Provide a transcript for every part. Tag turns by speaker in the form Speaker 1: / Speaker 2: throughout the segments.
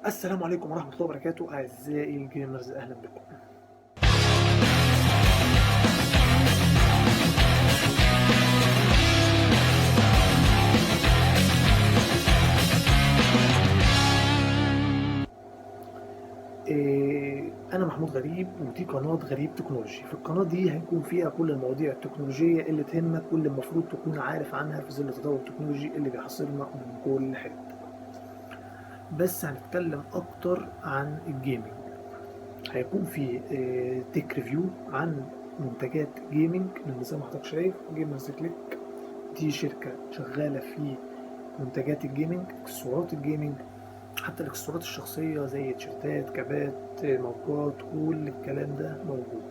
Speaker 1: السلام عليكم ورحمة الله وبركاته أعزائي الجيمرز، أهلا بكم. أنا محمود غريب ودي قناة غريب تكنولوجي. في القناة دي هيكون فيها كل المواضيع التكنولوجية اللي تهمك واللي المفروض تكون عارف عنها في ظل التطور التكنولوجي اللي بيحاصرنا من كل حتة. بس هنتكلم أكتر عن الجيمنج. هيكون في تك ريفيو عن منتجات جيمنج، لان زي ما حضرتك شايف جيمرز كليك دي شركة شغالة في منتجات الجيمنج، اكسسوارات الجيمنج، حتى الاكسسوارات الشخصية زي تيشيرتات، كابات، مجات، كل الكلام ده موجود.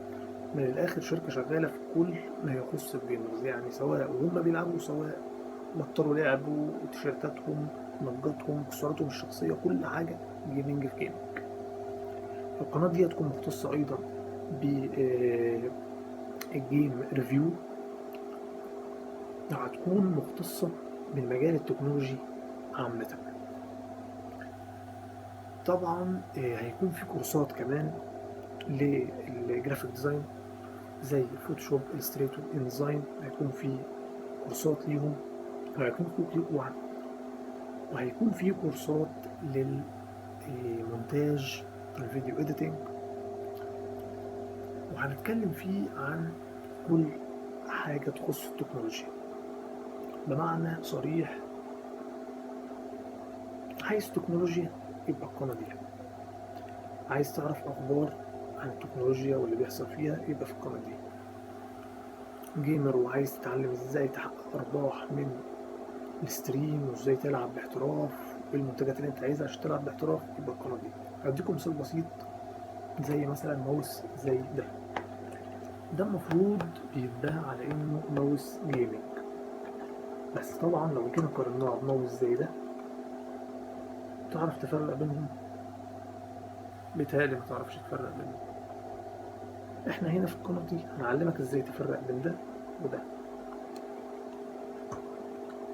Speaker 1: من الآخر شركة شغالة في كل ما يخص الجيمرز، يعني سواء وهم بيلعبوا سواء بطلوا لعبوا، تيشيرتاتهم، مجاتهم، اكسسواراتهم الشخصية، كل حاجة جيمنج في جيمنج. القناة دي هتكون مختصة أيضا بالجيم ريفيو، هتكون مختصة بالمجال التكنولوجي عامة. طبعا هيكون في كورسات كمان للجرافيك ديزاين زي فوتوشوب، إلستريتور، إنديزاين، هيكون في كورسات ليهم، وهيكون في كورسات للمونتاج، الفيديو إديتنج، وهنتكلم فيه عن كل حاجة تخص التكنولوجيا. بمعنى صريح، عايز تكنولوجيا يبقى القناة دي، عايز تعرف أخبار عن التكنولوجيا واللي بيحصل فيها يبقى في القناة دي. جيمر وعايز تتعلم ازاي تحقق أرباح من الستريم وازاي تلعب باحتراف بالمنتجات اللي انت عايزها عشان تلعب باحتراف يبقى القناة دي. هديكم مثال بسيط زي مثلا ماوس زي ده المفروض بيتباع على انه ماوس جيمنج، بس طبعا لو جينا قارناه بماوس زي ده تعرف تفرق بينهم؟ بيتهيألي ما تعرفش تفرق بينهم. احنا هنا في القناة دي هنعلمك ازاي تفرق بين ده وده.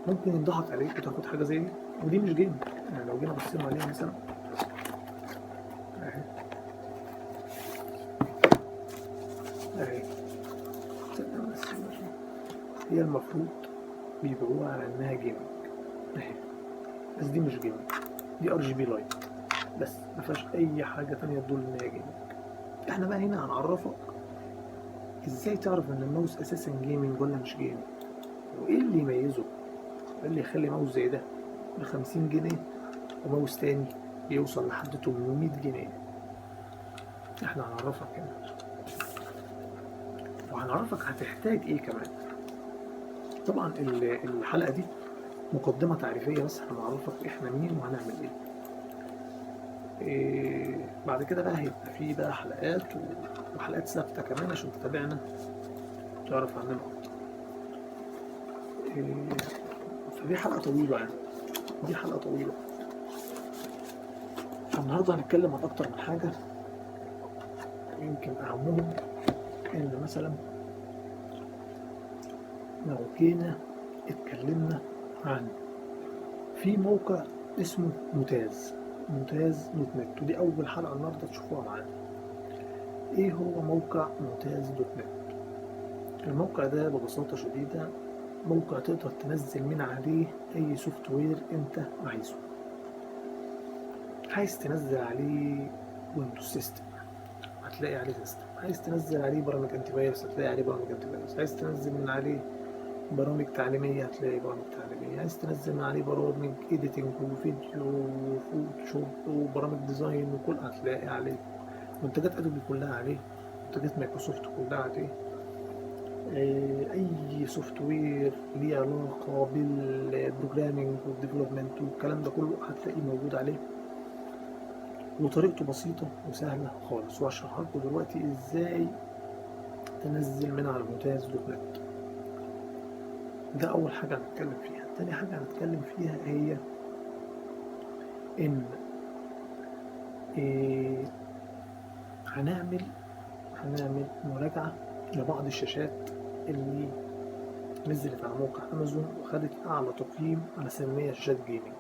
Speaker 1: ممكن يضحك عليك وتاخد حاجة زي دي ودي مش جيم، يعني لو جينا بصينا عليها مثلا اهي اهي، هي المفروض بيبيعوها على انها جيمنج اهي، بس دي مش جيمنج، دي ار جي بي لايت بس، ما فيهاش اي حاجة تانية تدل ان هي جيمنج. احنا بقى هنا هنعرفك ازاي تعرف ان الماوس اساسا جيمنج ولا مش جيمنج، وايه اللي يميزه، ايه اللي يخلي ماوس زي ده ب50 جنيه وماوس تاني يوصل لحد 800 جنيه. احنا هنعرفك هنا، وهنعرفك هتحتاج ايه كمان. طبعا الحلقة دي مقدمة تعريفية بس، هنعرفك احنا مين وهنعمل ايه. بعد كده بقى هيبقى في بقى حلقات وحلقات ثابتة كمان عشان تتابعنا تعرف عننا اكتر. فدي حلقة طويلة، يعني دي حلقة طويلة. فالنهاردة هنتكلم عن أكتر من حاجة، يمكن أهمهم إن مثلا لو جينا اتكلمنا عن في موقع اسمه ممتاز دوت نت، ودي أول حلقة النهاردة تشوفوها معانا. إيه هو موقع ممتاز دوت نت؟ الموقع ده ببساطة شديدة موقع تقدر تنزل من عليه أي سوفت وير أنت عايزه. عايز تنزل عليه ويندوز سيستم هتلاقي عليه سيستم، عايز تنزل عليه برامج انتي فيروس هتلاقي عليه برامج انتي فيروس، عايز تنزل من عليه برامج تعليمية هتلاقي برامج تعليمية، عايز تنزل من عليه برامج إيديتنج وفيديو وفوتوشوب وبرامج ديزاين وكل هتلاقي عليه. منتجات أدوبي كلها عليه، منتجات مايكروسوفت كلها عليه. أي سوفت وير ليه علاقة بالبروجرامينج والديفلوبمنت والكلام ده كله هتلاقيه موجود عليه، وطريقته بسيطة وسهلة خالص. وهشرحها لكم دلوقتي ازاي تنزل من على ممتاز دوت نت. ده أول حاجة هنتكلم فيها. تاني حاجة هنتكلم فيها هي إن إيه هنعمل مراجعة لبعض الشاشات اللي نزلت على موقع أمازون وخدت أعلى تقييم على سمية شاشات جيمنج،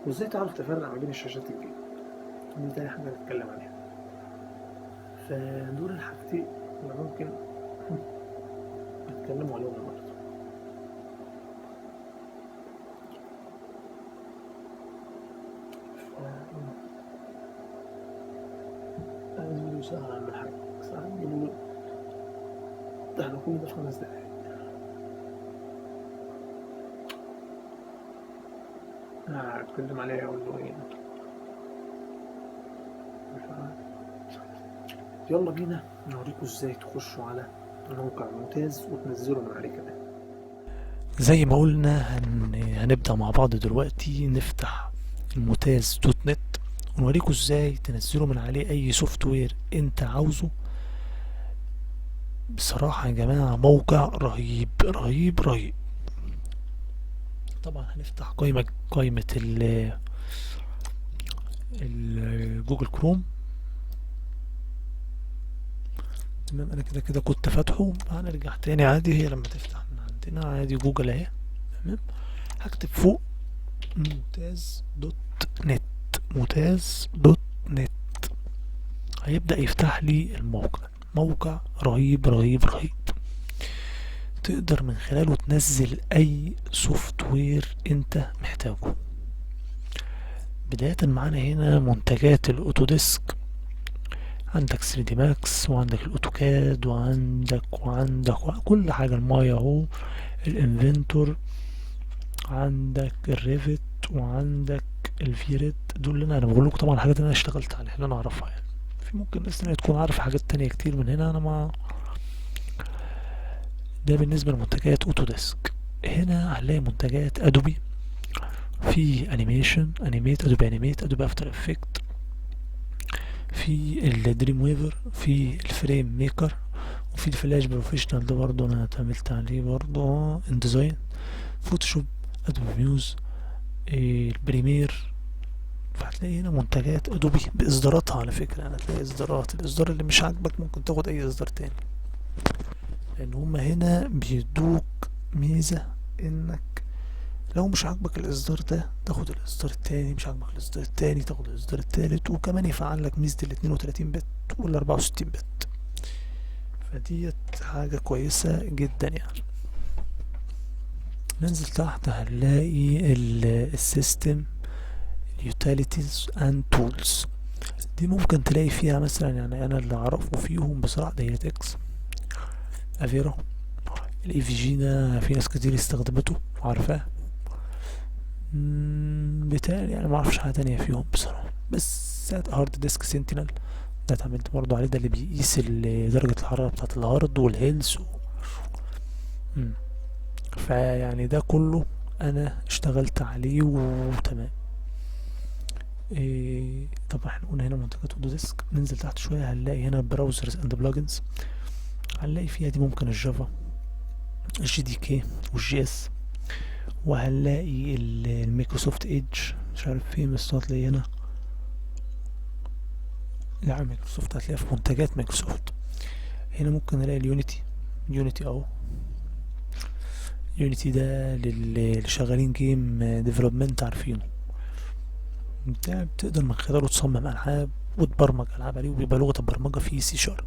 Speaker 1: وإزاي تعرف تفرق ما بين الشاشات الجيمنج. دي تاني حاجة نتكلم عليها. فدول الحاجتين اللي ممكن نتكلموا عليهم النهارده. عايز فيديو ساعة أعمل حاجة، ساعة نقول ده احنا كل ده في 5 دقايق. هتكلم عليها أقول له إيه؟ يلا بينا نوريكم ازاي تخشوا على موقع ممتاز وتنزلوا من عليه كمان.
Speaker 2: زي ما قلنا هنبدأ مع بعض دلوقتي نفتح الممتاز دوت نت ونوريكم ازاي تنزلوا من عليه اي سوفت وير انت عاوزه. بصراحة يا جماعة موقع رهيب رهيب رهيب. طبعا هنفتح قائمة جوجل كروم. تمام، انا كده كنت فاتحه، هنرجع تاني عادي. هي لما تفتح من عندنا عادي جوجل اهي. تمام، هكتب فوق ممتاز دوت نت، ممتاز دوت نت، هيبدأ يفتح لي الموقع. موقع رهيب رهيب رهيب، تقدر من خلاله تنزل اي سوفت وير انت محتاجه. بداية معانا هنا منتجات الاوتوديسك، عندك 3 دي ماكس وعندك الاوتوكاد وعندك كل حاجة، المايا اهو، الانفنتور، عندك الريفت وعندك الفيريت. دول اللي انا بقول لكم طبعا الحاجات اللي انا اشتغلت عليها اللي انا اعرفها. يعني في ممكن ناس تانية تكون عارف حاجات تانية كتير من هنا، انا ما ده بالنسبة لمنتجات اوتوديسك. هنا هنلاقي منتجات ادوبي، في انيميشن، ادوبي انيميت، ادوبي افتر افكت، في الدريم ويفر، في الفريم ميكر، وفي الفلاش بروفيشنال ده برضو انا اتعاملت عليه برضو، ان ديزاين، فوتوشوب، ادوبي ميوز، البريمير. فهتلاقي هنا منتجات ادوبي باصداراتها. على فكرة يعني هتلاقي الاصدار اللي مش عاجبك ممكن تاخد اي اصدار تاني، لان هما هنا بيدوك ميزة انك لو مش عاجبك الاصدار ده تاخد الاصدار التاني، مش عاجبك الاصدار التاني تاخد الاصدار التالت، وكمان يفعل لك ميزة ال 32 بت وال 64 بت. فديت حاجة كويسة جدا يعني. ننزل تحت هنلاقي السيستم utilities and tools. دي ممكن تلاقي فيها مثلا، يعني انا اللي اعرفه فيهم بصراحة دايرة اكس، افيرا، الاي في جي ده في ناس كتير استخدمته وعارفاه. بتاعي يعني ما اعرفش حاجة تانية فيهم بصراحة. بس هارد ديسك سنتينل ده اتعملت برضو عليه، ده اللي بيقيس درجة الحرارة بتاعة الهارد والهيلث فيعني ده كله انا اشتغلت عليه وتمام. طبعا احنا قلنا هنا منتجات اوديسك. ننزل تحت شوية هنلاقي هنا براوزرز اند بلجنز، هنلاقي فيها دي ممكن الجافا، الجي دي كي والجي اس، وهنلاقي الميكروسوفت ايدج، مش عارف فين بس هتلاقي هنا، لا مايكروسوفت هتلاقيها في منتجات مايكروسوفت. هنا ممكن نلاقي اليونيتي اهو. يونيتي ده اللي شغالين جيم ديفلوبمنت عارفينه، بتقدر من خلاله تصمم العاب وتبرمج العاب عليه، وبيبقى لغة البرمجة فيه سي شارب.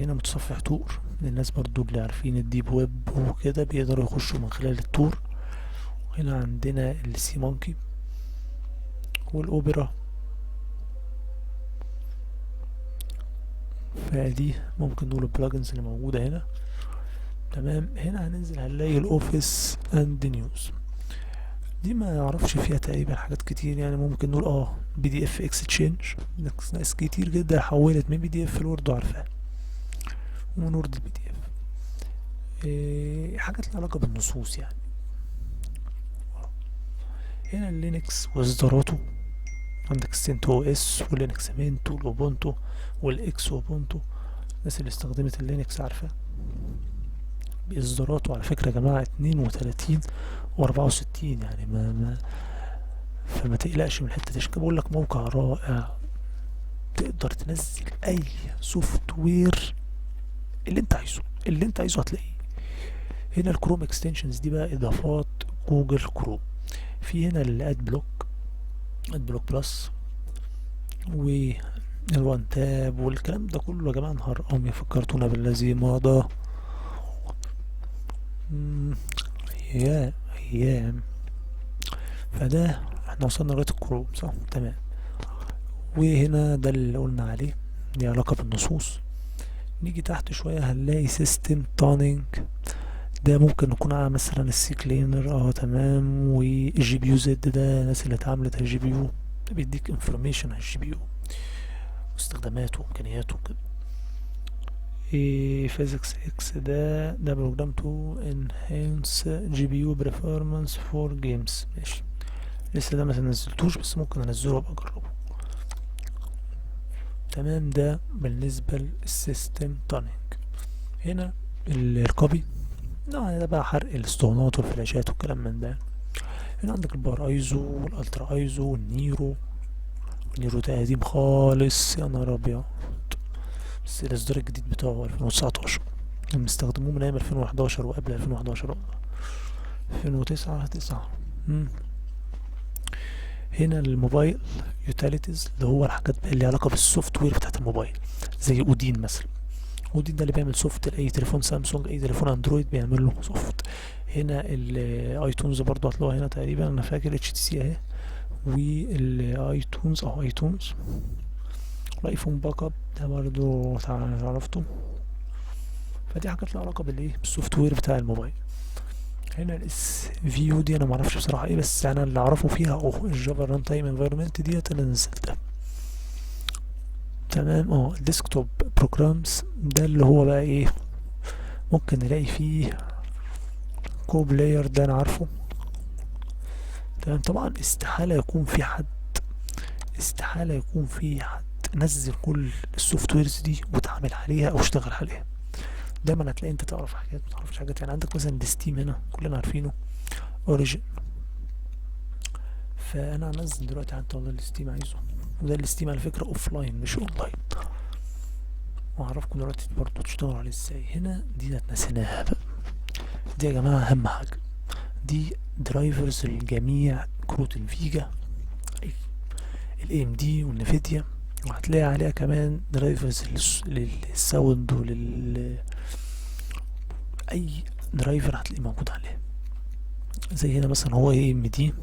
Speaker 2: هنا متصفح تور للناس برضو اللي عارفين الديب ويب وكده، بيقدروا يخشوا من خلال التور. هنا عندنا السي مونكي والاوبرا، فدي ممكن نقول البلجنز اللي موجودة هنا. تمام، هنا هننزل هنلاقي الاوفيس اند نيوز، دي ما يعرفش فيها تقريبا حاجات كتير. يعني ممكن نقول بي دي اف اكستشينج، ناس كتير جدا حولت من بي دي اف لورد وعارفاها، ومن وورد البي دي اف. حاجات لها علاقة بالنصوص يعني. هنا اللينكس واصداراته، عندك ستنت او اس واللينكس مينت والاوبونتو والاكس اوبونتو، الناس اللي استخدمت اللينكس عارفة باصداراته. على فكرة يا جماعة 32 و64 يعني فما تقلقش من الحتة دي. بقول لك موقع رائع، تقدر تنزل اي سوفت وير اللي انت عايزه هتلاقيه. هنا الكروم اكستنشنز دي بقى اضافات جوجل كروم. في هنا الاد بلوك، البلوك بلس والوان تاب والكلام ده كله. يا جماعة نهار أمي فكرتونا بالذي مضى. أيام أيام. فده احنا وصلنا لغاية الكروم صح؟ تمام. وهنا ده اللي قلنا عليه ليه علاقة بالنصوص. نيجي تحت شوية هنلاقي سيستم تونينج. ده ممكن نكون على مثلا السي كلينر تمام. والجي بي يو زد ده الناس اللي اتعملت على الجي بي يو، ده بيديك انفورميشن على الجي بي يو واستخداماته وامكانياته كده. فيزيكس اكس ده بروجرام تو انهانس جي بي يو برفورمانس فور جيمز. ماشي، لسه ده ما نزلتوش بس ممكن انزله وابقى اجربه. تمام. ده بالنسبة للسيستم تونينج. هنا الكوبي ده بقى حرق الاسطوانات والفلاشات والكلام من ده. هنا عندك البار ايزو والالترا ايزو والنيرو. النيرو ده قديم خالص يا نهار ابيض، بس الاصدار الجديد بتاعه 2019. كان بيستخدموه من ايام 2011 وقبل 2011 2009. هنا الموبايل يوتيليتيز اللي هو الحاجات اللي ليها علاقه بالسوفت وير بتاعت الموبايل، زي اودين مثلا. اودين ده اللي بيعمل سوفت لاي تليفون سامسونج، اي تليفون اندرويد بيعمل له سوفت. هنا الايتونز برضو هتلاقوها هنا تقريبا، انا فاكر اتش تي سي اهي. والايتونز ايتونز. والايفون باك اب ده برضو عرفته. فدي حاجات لها علاقه بالايه، بالسوفت وير بتاع الموبايل. هنا الاس فيو دي انا معرفش بصراحه ايه، بس انا اللي اعرفه فيها الجافا ران تايم انفايرمنت ديت انا نزلتها. تمام. الديسكتوب بروجرامز ده اللي هو بقى ايه، ممكن نلاقي فيه كو بلاير، ده انا عارفه. تمام. طبعا استحالة يكون في حد نزل كل السوفت ويرز دي وتعامل عليها او اشتغل عليها. دايما هتلاقي انت تعرف حاجات ما تعرفش حاجات. يعني عندك مثلا الستيم هنا كلنا عارفينه اوريجين. فانا هنزل دلوقتي حتى والله الستيم عايزه، وده الستيم على فكرة اوف لاين مش اون لاين، واعرفكم دلوقتي برضه تشتغلوا عليه ازاي. هنا دي نسيناها بقى، دي يا جماعة اهم حاجة. دي درايفرز لجميع كروت الفيجا، الاي ام دي والنفيديا. وهتلاقي عليها كمان درايفرز للساوند اي درايفر هتلاقيه موجود عليه. زي هنا مثلا هو اي ام دي،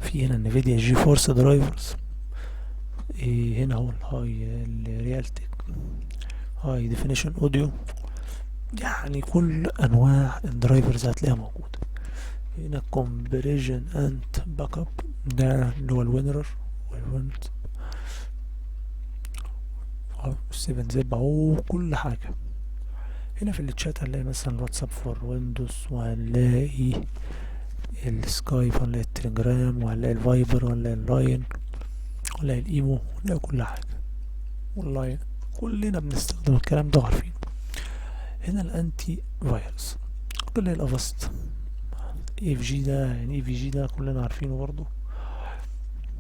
Speaker 2: في هنا النفيديا جي فورس درايفرز. هنا هو الهاي الريالتك هاي ديفينيشن اوديو. يعني كل انواع الدرايفرز هتلاقيها موجوده. هنا كومبريجن اند باك اب، ده اللي هو الوينرر والويند 7 زب اهو كل حاجه. هنا في التشات هنلاقي مثلا الواتساب فور ويندوز، وهنلاقي السكايب، وهنلاقي التليجرام، وهنلاقي الفايبر، وهنلاقي اللاين، وهنلاقي الايمو، وهنلاقي كل حاجه. واللاين كلنا بنستخدم الكلام ده وعارفين. هنا الانتي فيروس كل الافاست اي في جي، ده يعني اي في جي ده كلنا عارفينه برضو.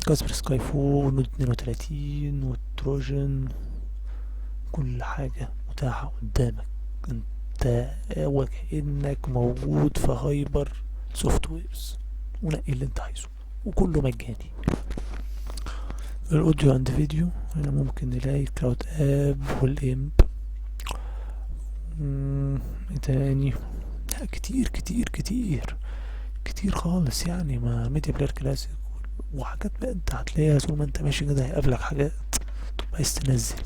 Speaker 2: كاسبر سكاي فون 32 والتروجن، كل حاجة متاحة قدامك انت، وكأنك موجود في هايبر سوفت ويرز، ونقي اللي انت عايزه وكله مجاني. الاوديو عند فيديو هنا ممكن نلاقي كلاود اب والامب. تاني كتير كتير كتير كتير خالص، يعني ما ميديا بلاير كلاسيك وحاجات بقى انت هتلاقيها طول ما انت ماشي كده هيقابلك حاجات تبقى عايز تنزل.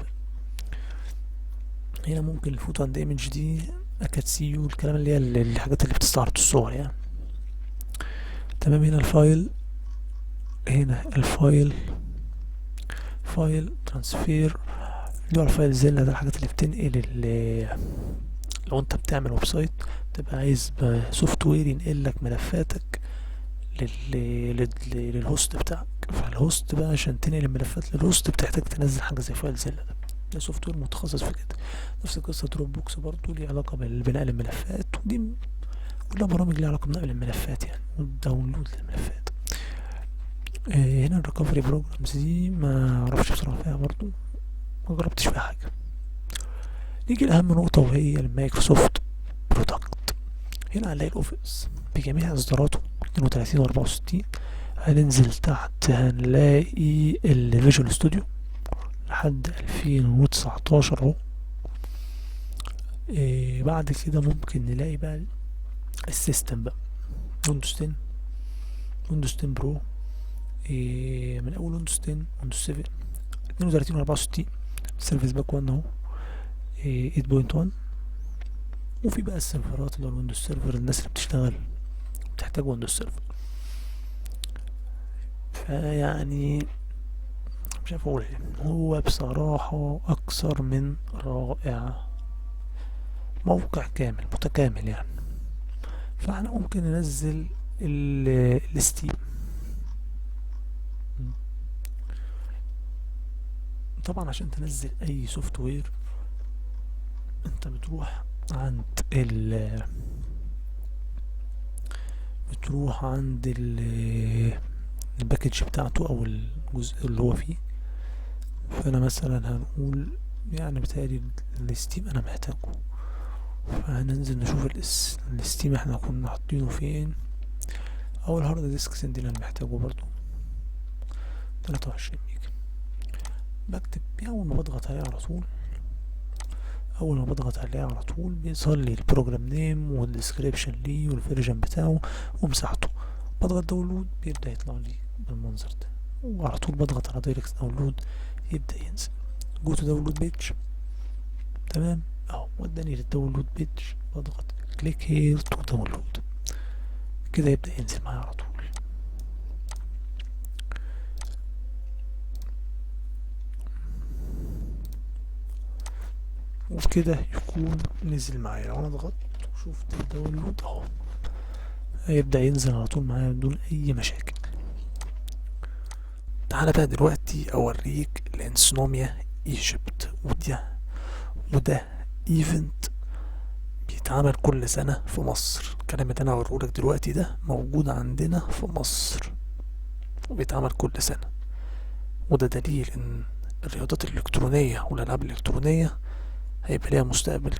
Speaker 2: هنا ممكن الفوتو عند ايمج دي اكاتسيو، الكلام اللي هي الحاجات اللي بتستعرض الصور يعني. تمام. هنا الفايل، هنا الفايل فايل ترانسفير اللي هو الفايل زيلا، ده الحاجات اللي بتنقل لو انت بتعمل ويب سايت تبقى عايز سوفت وير ينقل لك ملفاتك للهوست بتاعك. فالهوست بقى عشان تنقل الملفات للهوست بتحتاج تنزل حاجه زي فايل زيلا. ده سوفت وير متخصص في كده. نفس القصه دروب بوكس برضه ليه علاقه بنقل الملفات، ودي كلها برامج ليها علاقه بنقل الملفات يعني والداونلود للملفات. هنا الريكفري بروجرامز دي ما اعرفش بصراحه فيها برضه، ما جربتش فيها حاجه. نيجي لاهم نقطه وهي المايكروسوفت برودكت. هنا هنلاقي الاوفيس بجميع اصداراته 32 و64 هننزل تحت هنلاقي الفيجوال ستوديو لحد 2019 اهو. بعد كده ممكن نلاقي بقى السيستم بقى، ويندوز 10، ويندوز 10 برو، من اول ويندوز 10، ويندوز 7، 32 و 64، سيرفيس باك 1 اهو، 8.1. وفي بقى السيرفرات اللي هو الويندوز سيرفر، الناس اللي بتشتغل بتحتاج ويندوز سيرفر. فيعني مش عارف اقول ايه، هو بصراحة اكثر من رائع، موقع كامل متكامل يعني. فاحنا ممكن ننزل الستيم. طبعا عشان تنزل اي سوفت وير انت بتروح عند الباكج بتاعته او الجزء اللي هو فيه. فانا مثلا هنقول يعني بتهيألي الستيم انا محتاجه، فهننزل نشوف الستيم احنا كنا حاطينه فين، او الهارد ديسك سند اللي انا محتاجه برضو 23 ميجا. بكتب اول ما بضغط عليه على طول بيظهر لي البروجرام نيم والديسكريبشن ليه والفيرجن بتاعه ومساحته. بضغط داونلود بيبدأ يطلع لي بالمنظر ده، وعلى طول بضغط على دايركت داونلود يبدأ ينزل. جو تو داونلود بيج، تمام اهو وداني للداونلود بيج. بضغط كليك هير تو داونلود، كده يبدأ ينزل معايا على طول. وبكده يكون نزل معايا. لو انا ضغطت وشفت الداونلود اهو هيبدأ ينزل على طول معايا بدون اي مشاكل. تعالى بقى دلوقتي اوريك الانسونوميا ايجيبت، وده ايفنت بيتعمل كل سنة في مصر. الكلام اللي انا هوريهولك دلوقتي ده موجود عندنا في مصر وبيتعمل كل سنة، وده دليل ان الرياضات الالكترونية والالعاب الالكترونية هيبقى ليها مستقبل.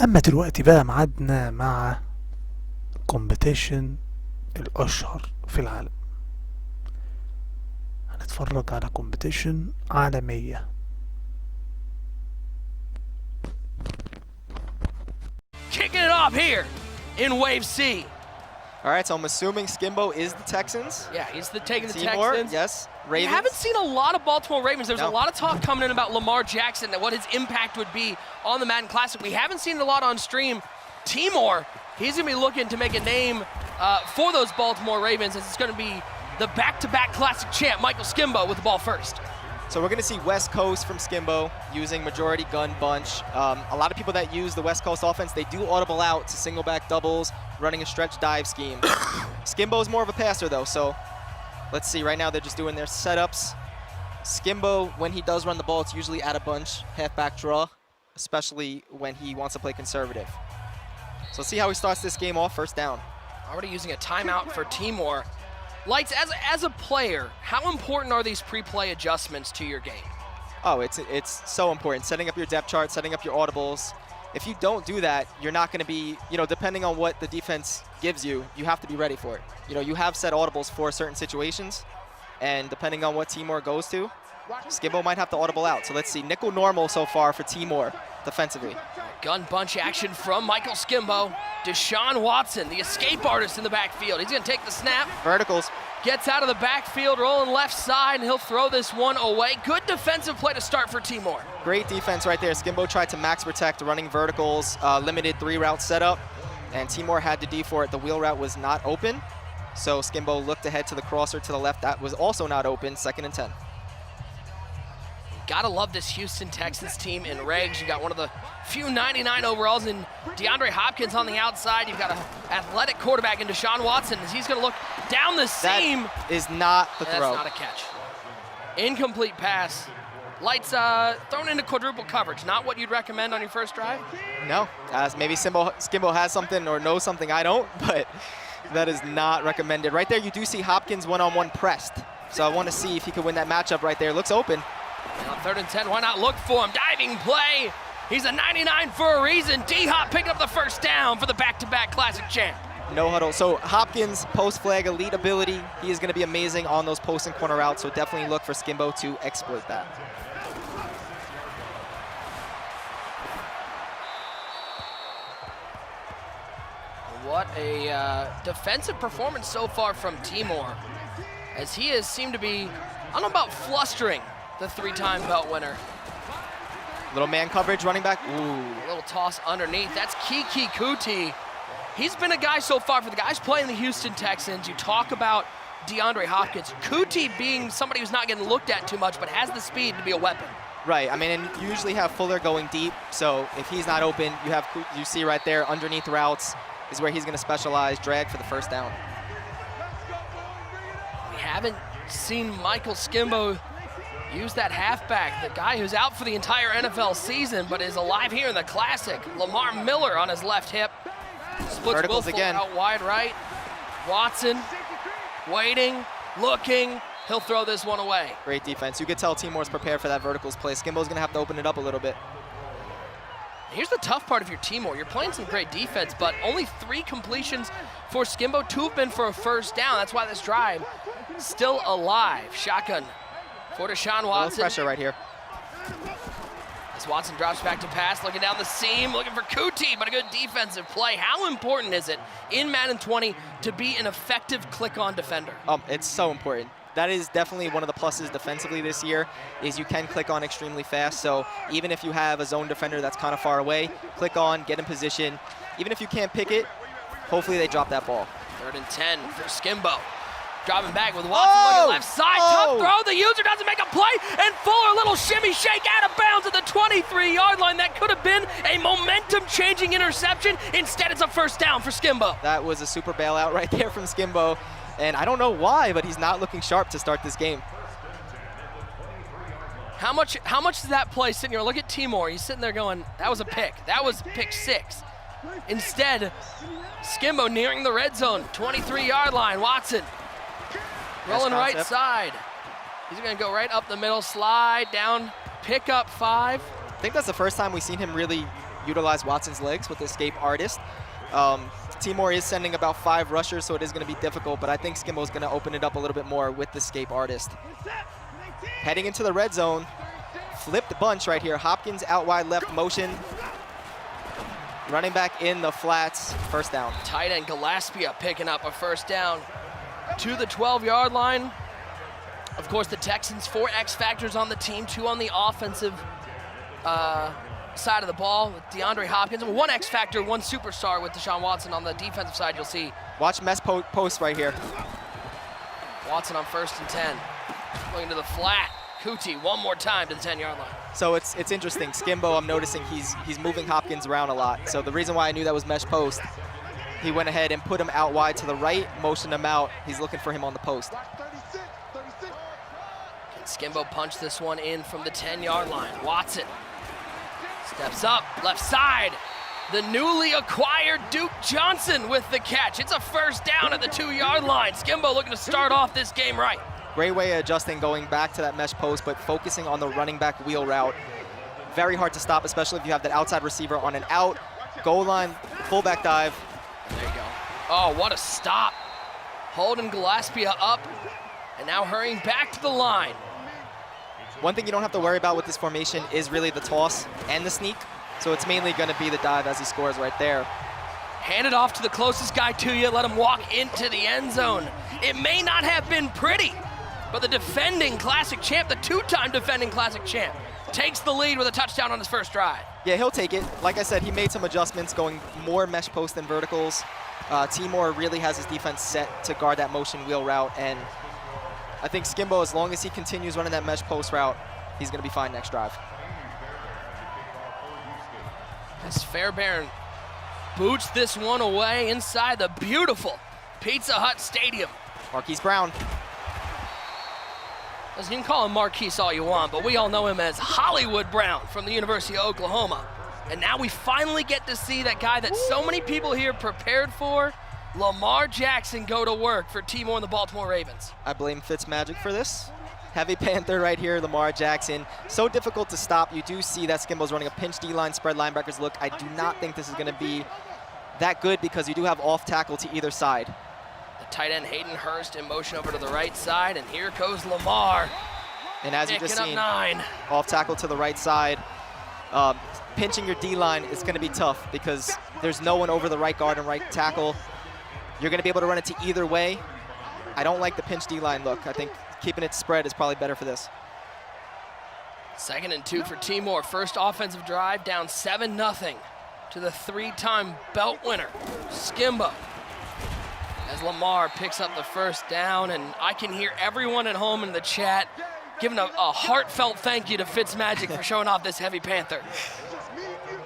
Speaker 2: اما دلوقتي بقى معادنا مع كومبيتيشن الاشهر في العالم. هنتفرج على كومبيتيشن عالمية.
Speaker 3: Kicking it off here in Wave C.
Speaker 4: All right, so I'm assuming Skimbo is the Texans.
Speaker 3: Yeah, he's taking the
Speaker 4: Timor,
Speaker 3: Texans.
Speaker 4: yes.
Speaker 3: We
Speaker 4: Ravens.
Speaker 3: haven't seen a lot of Baltimore Ravens. There's
Speaker 4: No.
Speaker 3: a lot of talk coming in about Lamar Jackson and what his impact would be on the Madden Classic. We haven't seen it a lot on stream. Timor, he's going to be looking to make a name for those Baltimore Ravens, as it's going to be the back-to-back Classic champ, Michael Skimbo, with the ball first.
Speaker 4: So we're going to see West Coast from Skimbo using majority gun bunch. A lot of people that use the West Coast offense, they do audible out to single back doubles, running a stretch dive scheme. Skimbo's more of a passer though, so let's see. Right now they're just doing their setups. Skimbo, when he does run the ball, it's usually at a bunch, halfback draw, especially when he wants to play conservative. So let's see how he starts this game off, first down.
Speaker 3: Already using a timeout for Timor. Lights, as a player, how important are these pre-play adjustments to your game?
Speaker 4: Oh, it's so important. Setting up your depth chart, setting up your audibles. If you don't do that, you're not going to be, depending on what the defense gives you, you have to be ready for it. You have set audibles for certain situations, and depending on what Timor goes to, Skimbo might have to audible out. So let's see, nickel normal so far for Timor defensively.
Speaker 3: Gun bunch action from Michael Skimbo. Deshaun Watson, the escape artist in the backfield. He's going to take the snap.
Speaker 4: Verticals.
Speaker 3: Gets out of the backfield, rolling left side, and he'll throw this one away. Good defensive play to start for Timor.
Speaker 4: Great defense right there. Skimbo tried to max protect, running verticals, limited 3-route setup, and Timor had to D for it. The wheel route was not open, so Skimbo looked ahead to the crosser to the left. That was also not open, 2nd and 10.
Speaker 3: Gotta love this Houston Texans team in regs. You got one of the few 99 overalls in DeAndre Hopkins on the outside. You've got an athletic quarterback in Deshaun Watson as he's gonna look down the seam.
Speaker 4: That is not the throw.
Speaker 3: That's not a catch. Incomplete pass. Lights thrown into quadruple coverage. Not what you'd recommend on your first drive?
Speaker 4: No, as maybe Skimbo has something or knows something I don't, but that is not recommended. Right there, you do see Hopkins one-on-one pressed. So I want to see if he could win that matchup right there. Looks open.
Speaker 3: And on 3rd and 10, why not look for him? Diving play. He's a 99 for a reason. D-Hop picking up the first down for the back-to-back Classic champ.
Speaker 4: No huddle. So Hopkins, post flag, elite ability. He is going to be amazing on those post and corner routes, so definitely look for Skimbo to exploit that.
Speaker 3: What a defensive performance so far from Timor, as he has seemed to be, I don't know about flustering the 3-time belt winner.
Speaker 4: Little man coverage, running back. Ooh.
Speaker 3: A little toss underneath. That's Kiki Kuti. He's been a guy so far for the guys playing the Houston Texans. You talk about DeAndre Hopkins. Kuti being somebody who's not getting looked at too much, but has the speed to be a weapon.
Speaker 4: Right, I mean, and you usually have Fuller going deep, so if he's not open, you see right there, underneath routes is where he's going to specialize, drag for the first down.
Speaker 3: We haven't seen Michael Skimbo use that halfback, the guy who's out for the entire NFL season, but is alive here in the Classic. Lamar Miller on his left hip. Splits
Speaker 4: Verticals
Speaker 3: Will Fuller
Speaker 4: again.
Speaker 3: out wide right. Watson waiting, looking. He'll throw this one away.
Speaker 4: Great defense. You could tell Timor's prepared for that verticals play. Skimbo's going to have to open it up a little bit.
Speaker 3: Here's the tough part of your Timor. You're playing some great defense, but only 3 completions for Skimbo. 2 have been for a first down. That's why this drive still alive. Shotgun for Deshaun Watson.
Speaker 4: Pressure right here.
Speaker 3: As Watson drops back to pass, looking down the seam, looking for Kuti, but a good defensive play. How important is it in Madden 20 to be an effective click-on defender?
Speaker 4: It's so important. That is definitely one of the pluses defensively this year, is you can click on extremely fast. So even if you have a zone defender that's kind of far away, click on, get in position. Even if you can't pick it, hopefully they drop that ball.
Speaker 3: 3rd and 10 for Skimbo. Dropping back with Watson looking left side. Tough throw. The user doesn't make a play. And Fuller, a little shimmy shake out of bounds at the 23-yard line. That could have been a momentum-changing interception. Instead, it's a first down for Skimbo.
Speaker 4: That was a super bailout right there from Skimbo. And I don't know why, but he's not looking sharp to start this game.
Speaker 3: How much is that play sitting here? Look at Timor. He's sitting there going, that was a pick. That was pick 6. Instead, Skimbo nearing the red zone. 23-yard line. Watson rolling right side. He's going to go right up the middle, slide down, pick up 5.
Speaker 4: I think that's the first time we've seen him really utilize Watson's legs with the escape artist. Timor is sending about 5 rushers, so it is going to be difficult, but I think Skimbo's going to open it up a little bit more with the escape artist. Heading into the red zone, flipped bunch right here. Hopkins out wide left motion. Running back in the flats, first down.
Speaker 3: Tight end Gillespie picking up a first down to the 12-yard line. Of course, the Texans, 4 X factors on the team, 2 on the offensive side of the ball with DeAndre Hopkins. 1 X factor, 1 superstar with Deshaun Watson. On the defensive side, you'll see.
Speaker 4: Watch Mess post right here.
Speaker 3: Watson on 1st and 10. Looking to the flat. Kuti one more time to the 10-yard line.
Speaker 4: So it's interesting. Skimbo, I'm noticing he's moving Hopkins around a lot. So the reason why I knew that was mesh post, he went ahead and put him out wide to the right, motioned him out. He's looking for him on the post.
Speaker 3: Can Skimbo punch this one in from the 10-yard line? Watson steps up, left side. The newly acquired Duke Johnson with the catch. It's a first down at the 2-yard line. Skimbo looking to start off this game right.
Speaker 4: Great way of adjusting, going back to that mesh post, but focusing on the running back wheel route. Very hard to stop, especially if you have that outside receiver on an out. Goal line, fullback dive.
Speaker 3: There you go. Oh, what a stop. Holding Gillespie up, and now hurrying back to the line.
Speaker 4: One thing you don't have to worry about with this formation is really the toss and the sneak. So it's mainly going to be the dive as he scores right there.
Speaker 3: Hand it off to the closest guy to you. Let him walk into the end zone. It may not have been pretty, but the defending Classic champ, the 2-time defending Classic champ, takes the lead with a touchdown on his first drive.
Speaker 4: Yeah, he'll take it. Like I said, he made some adjustments, going more mesh post than verticals. Timor really has his defense set to guard that motion wheel route, and I think Skimbo, as long as he continues running that mesh post route, he's going to be fine next drive.
Speaker 3: As Fairbairn boots this one away inside the beautiful Pizza Hut Stadium.
Speaker 4: Marquise Brown.
Speaker 3: Listen, you can call him Marquise all you want, but we all know him as Hollywood Brown from the University of Oklahoma. And now we finally get to see that guy that so many people here prepared for, Lamar Jackson, go to work for Timor and the Baltimore Ravens.
Speaker 4: I blame Fitzmagic for this. Heavy Panther right here, Lamar Jackson. So difficult to stop. You do see that Skimbo's running a pinch D-line, spread linebackers look. I do not think this is going to be that good because you do have off tackle to either side.
Speaker 3: The tight end Hayden Hurst in motion over to the right side, and here goes Lamar.
Speaker 4: And as you just
Speaker 3: Picking
Speaker 4: seen,
Speaker 3: up 9.
Speaker 4: off tackle to the right side. Pinching your D-line is going to be tough because there's no one over the right guard and right tackle. You're going to be able to run it to either way. I don't like the pinch D-line look. I think keeping it spread is probably better for this.
Speaker 3: 2nd and 2 for Timor. First offensive drive, down 7-0 to the 3-time belt winner, Skimbo. As Lamar picks up the first down, and I can hear everyone at home in the chat giving a heartfelt thank you to Fitzmagic for showing off this heavy Panther.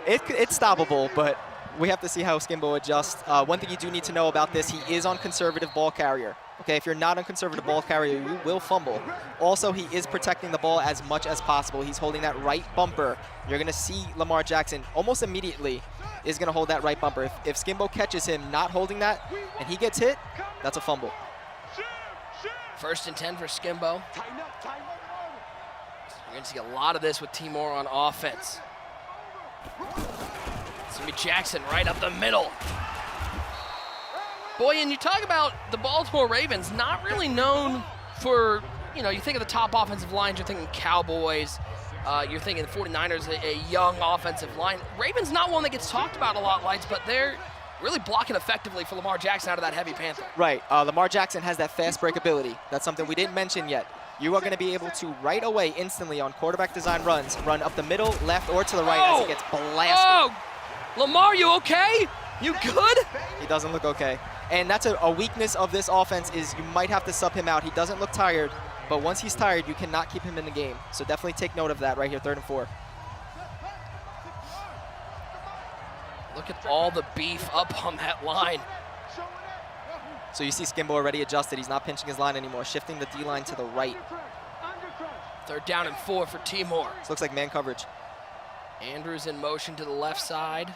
Speaker 4: It's stoppable, but we have to see how Skimbo adjusts. One thing you do need to know about this, he is on conservative ball carrier. Okay, if you're not on conservative ball carrier, you will fumble. Also, he is protecting the ball as much as possible. He's holding that right bumper. You're going to see Lamar Jackson almost immediately is going to hold that right bumper. If Skimbo catches him not holding that and he gets hit, that's a fumble.
Speaker 3: 1st and 10 for Skimbo. You're going to see a lot of this with Timor on offense. It's going to be Jackson right up the middle. Boy, and you talk about the Baltimore Ravens, not really known for, you think of the top offensive lines, you're thinking Cowboys, you're thinking the 49ers, a young offensive line. Ravens not one that gets talked about a lot, Lights, but they're really blocking effectively for Lamar Jackson out of that heavy Panther.
Speaker 4: Right, Lamar Jackson has that fast break ability. That's something we didn't mention yet. You are going to be able to right away, instantly on quarterback design runs, run up the middle, left, or to the right as he gets blasted.
Speaker 3: Oh, Lamar, you okay? You good?
Speaker 4: He doesn't look okay. And that's a weakness of this offense is you might have to sub him out. He doesn't look tired, but once he's tired, you cannot keep him in the game. So definitely take note of that right here, 3rd and 4.
Speaker 3: Look at all the beef up on that line.
Speaker 4: So you see Skimbo already adjusted. He's not pinching his line anymore, shifting the D-line to the right.
Speaker 3: 3rd down and 4 for Timor.
Speaker 4: This looks like man coverage.
Speaker 3: Andrews in motion to the left side.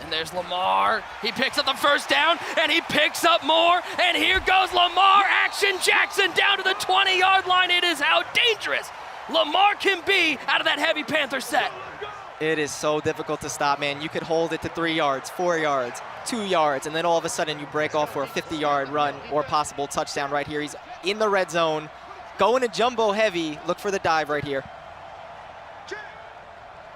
Speaker 3: And there's Lamar. He picks up the first down, and he picks up more. And here goes Lamar. Action Jackson down to the 20-yard line. It is how dangerous Lamar can be out of that heavy Panther set.
Speaker 4: It is so difficult to stop, man. You could hold it to 3 yards, 4 yards, 2 yards, and then all of a sudden you break off for a 50-yard run or possible touchdown right here. He's in the red zone, going to jumbo heavy. Look for the dive right here.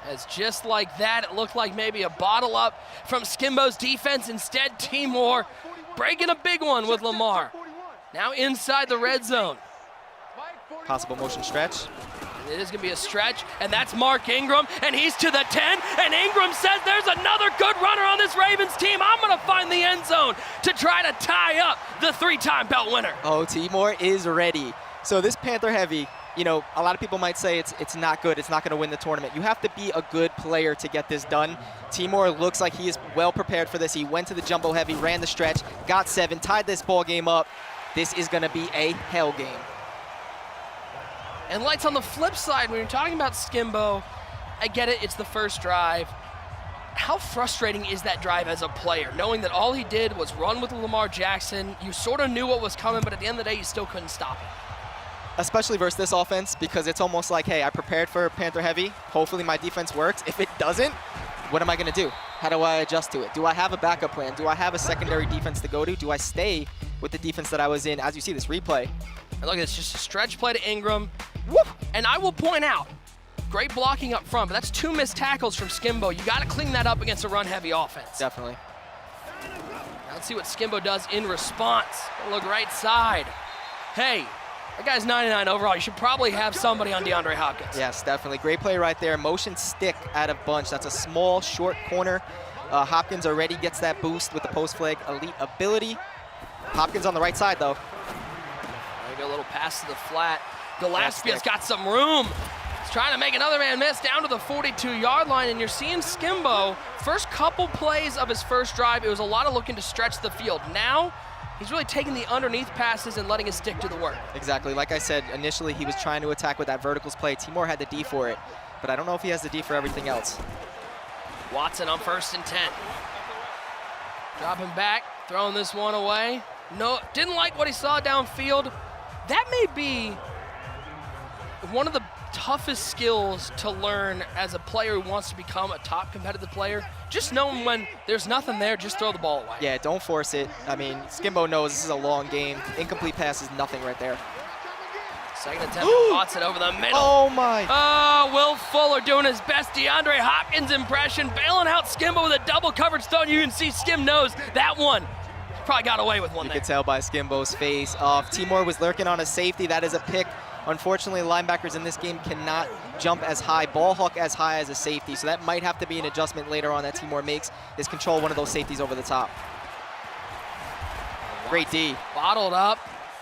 Speaker 3: As just like that, it looked like maybe a bottle up from Skimbo's defense. Instead, Timor breaking a big one with Lamar. Now inside the red zone.
Speaker 4: Possible motion stretch.
Speaker 3: It is going to be a stretch, and that's Mark Ingram, and he's to the 10, and Ingram says there's another good runner on this Ravens team. I'm going to find the end zone to try to tie up the three-time belt winner.
Speaker 4: Oh, Timor is ready. So this Panther heavy, you know, a lot of people might say it's not good, it's not going to win the tournament. You have to be a good player to get this done. Timor looks like he is well prepared for this. He went to the jumbo heavy, ran the stretch, got 7, tied this ball game up. This is going to be a hell game.
Speaker 3: And Lights, on the flip side, when you're talking about Skimbo, I get it, it's the first drive. How frustrating is that drive as a player, knowing that all he did was run with Lamar Jackson? You sort of knew what was coming, but at the end of the day, you still couldn't stop it.
Speaker 4: Especially versus this offense, because it's almost like, hey, I prepared for Panther heavy. Hopefully my defense works. If it doesn't, what am I going to do? How do I adjust to it? Do I have a backup plan? Do I have a secondary defense to go to? Do I stay with the defense that I was in? As you see this replay.
Speaker 3: And look, it's just a stretch play to Ingram. Whoop! And I will point out, great blocking up front, but that's 2 missed tackles from Skimbo. You got to clean that up against a run-heavy offense.
Speaker 4: Definitely.
Speaker 3: Now let's see what Skimbo does in response. Look right side. Hey, that guy's 99 overall. You should probably have somebody on DeAndre Hopkins.
Speaker 4: Yes, definitely. Great play right there. Motion stick out of bunch. That's a small, short corner. Hopkins already gets that boost with the post flag elite ability. Hopkins on the right side, though.
Speaker 3: There you go, a little pass to the flat. Gillespie's got some room. He's trying to make another man miss down to the 42-yard line, and you're seeing Skimbo, first couple plays of his first drive, it was a lot of looking to stretch the field. Now, he's really taking the underneath passes and letting it stick to the work.
Speaker 4: Exactly. Like I said, initially he was trying to attack with that verticals play. Timor had the D for it, but I don't know if he has the D for everything else.
Speaker 3: Watson on 1st and 10. Dropping back, throwing this one away. No, didn't like what he saw downfield. That may be one of the toughest skills to learn as a player who wants to become a top competitive player. Just knowing when there's nothing there, just throw the ball away.
Speaker 4: Yeah, don't force it. I mean, Skimbo knows this is a long game. Incomplete pass is nothing right there.
Speaker 3: Second attempt, Watson over the middle.
Speaker 4: Oh my.
Speaker 3: Oh, Will Fuller doing his best DeAndre Hopkins impression, bailing out Skimbo with a double coverage throw. You can see Skim knows that one. Probably got away with one there.
Speaker 4: You can tell by Skimbo's face off. Timor was lurking on a safety. That is a pick. Unfortunately, linebackers in this game cannot jump as high, ball hawk as high as a safety. So that might have to be an adjustment later on that Timor makes, is control one of those safeties over the top. Great D.
Speaker 3: Bottled up,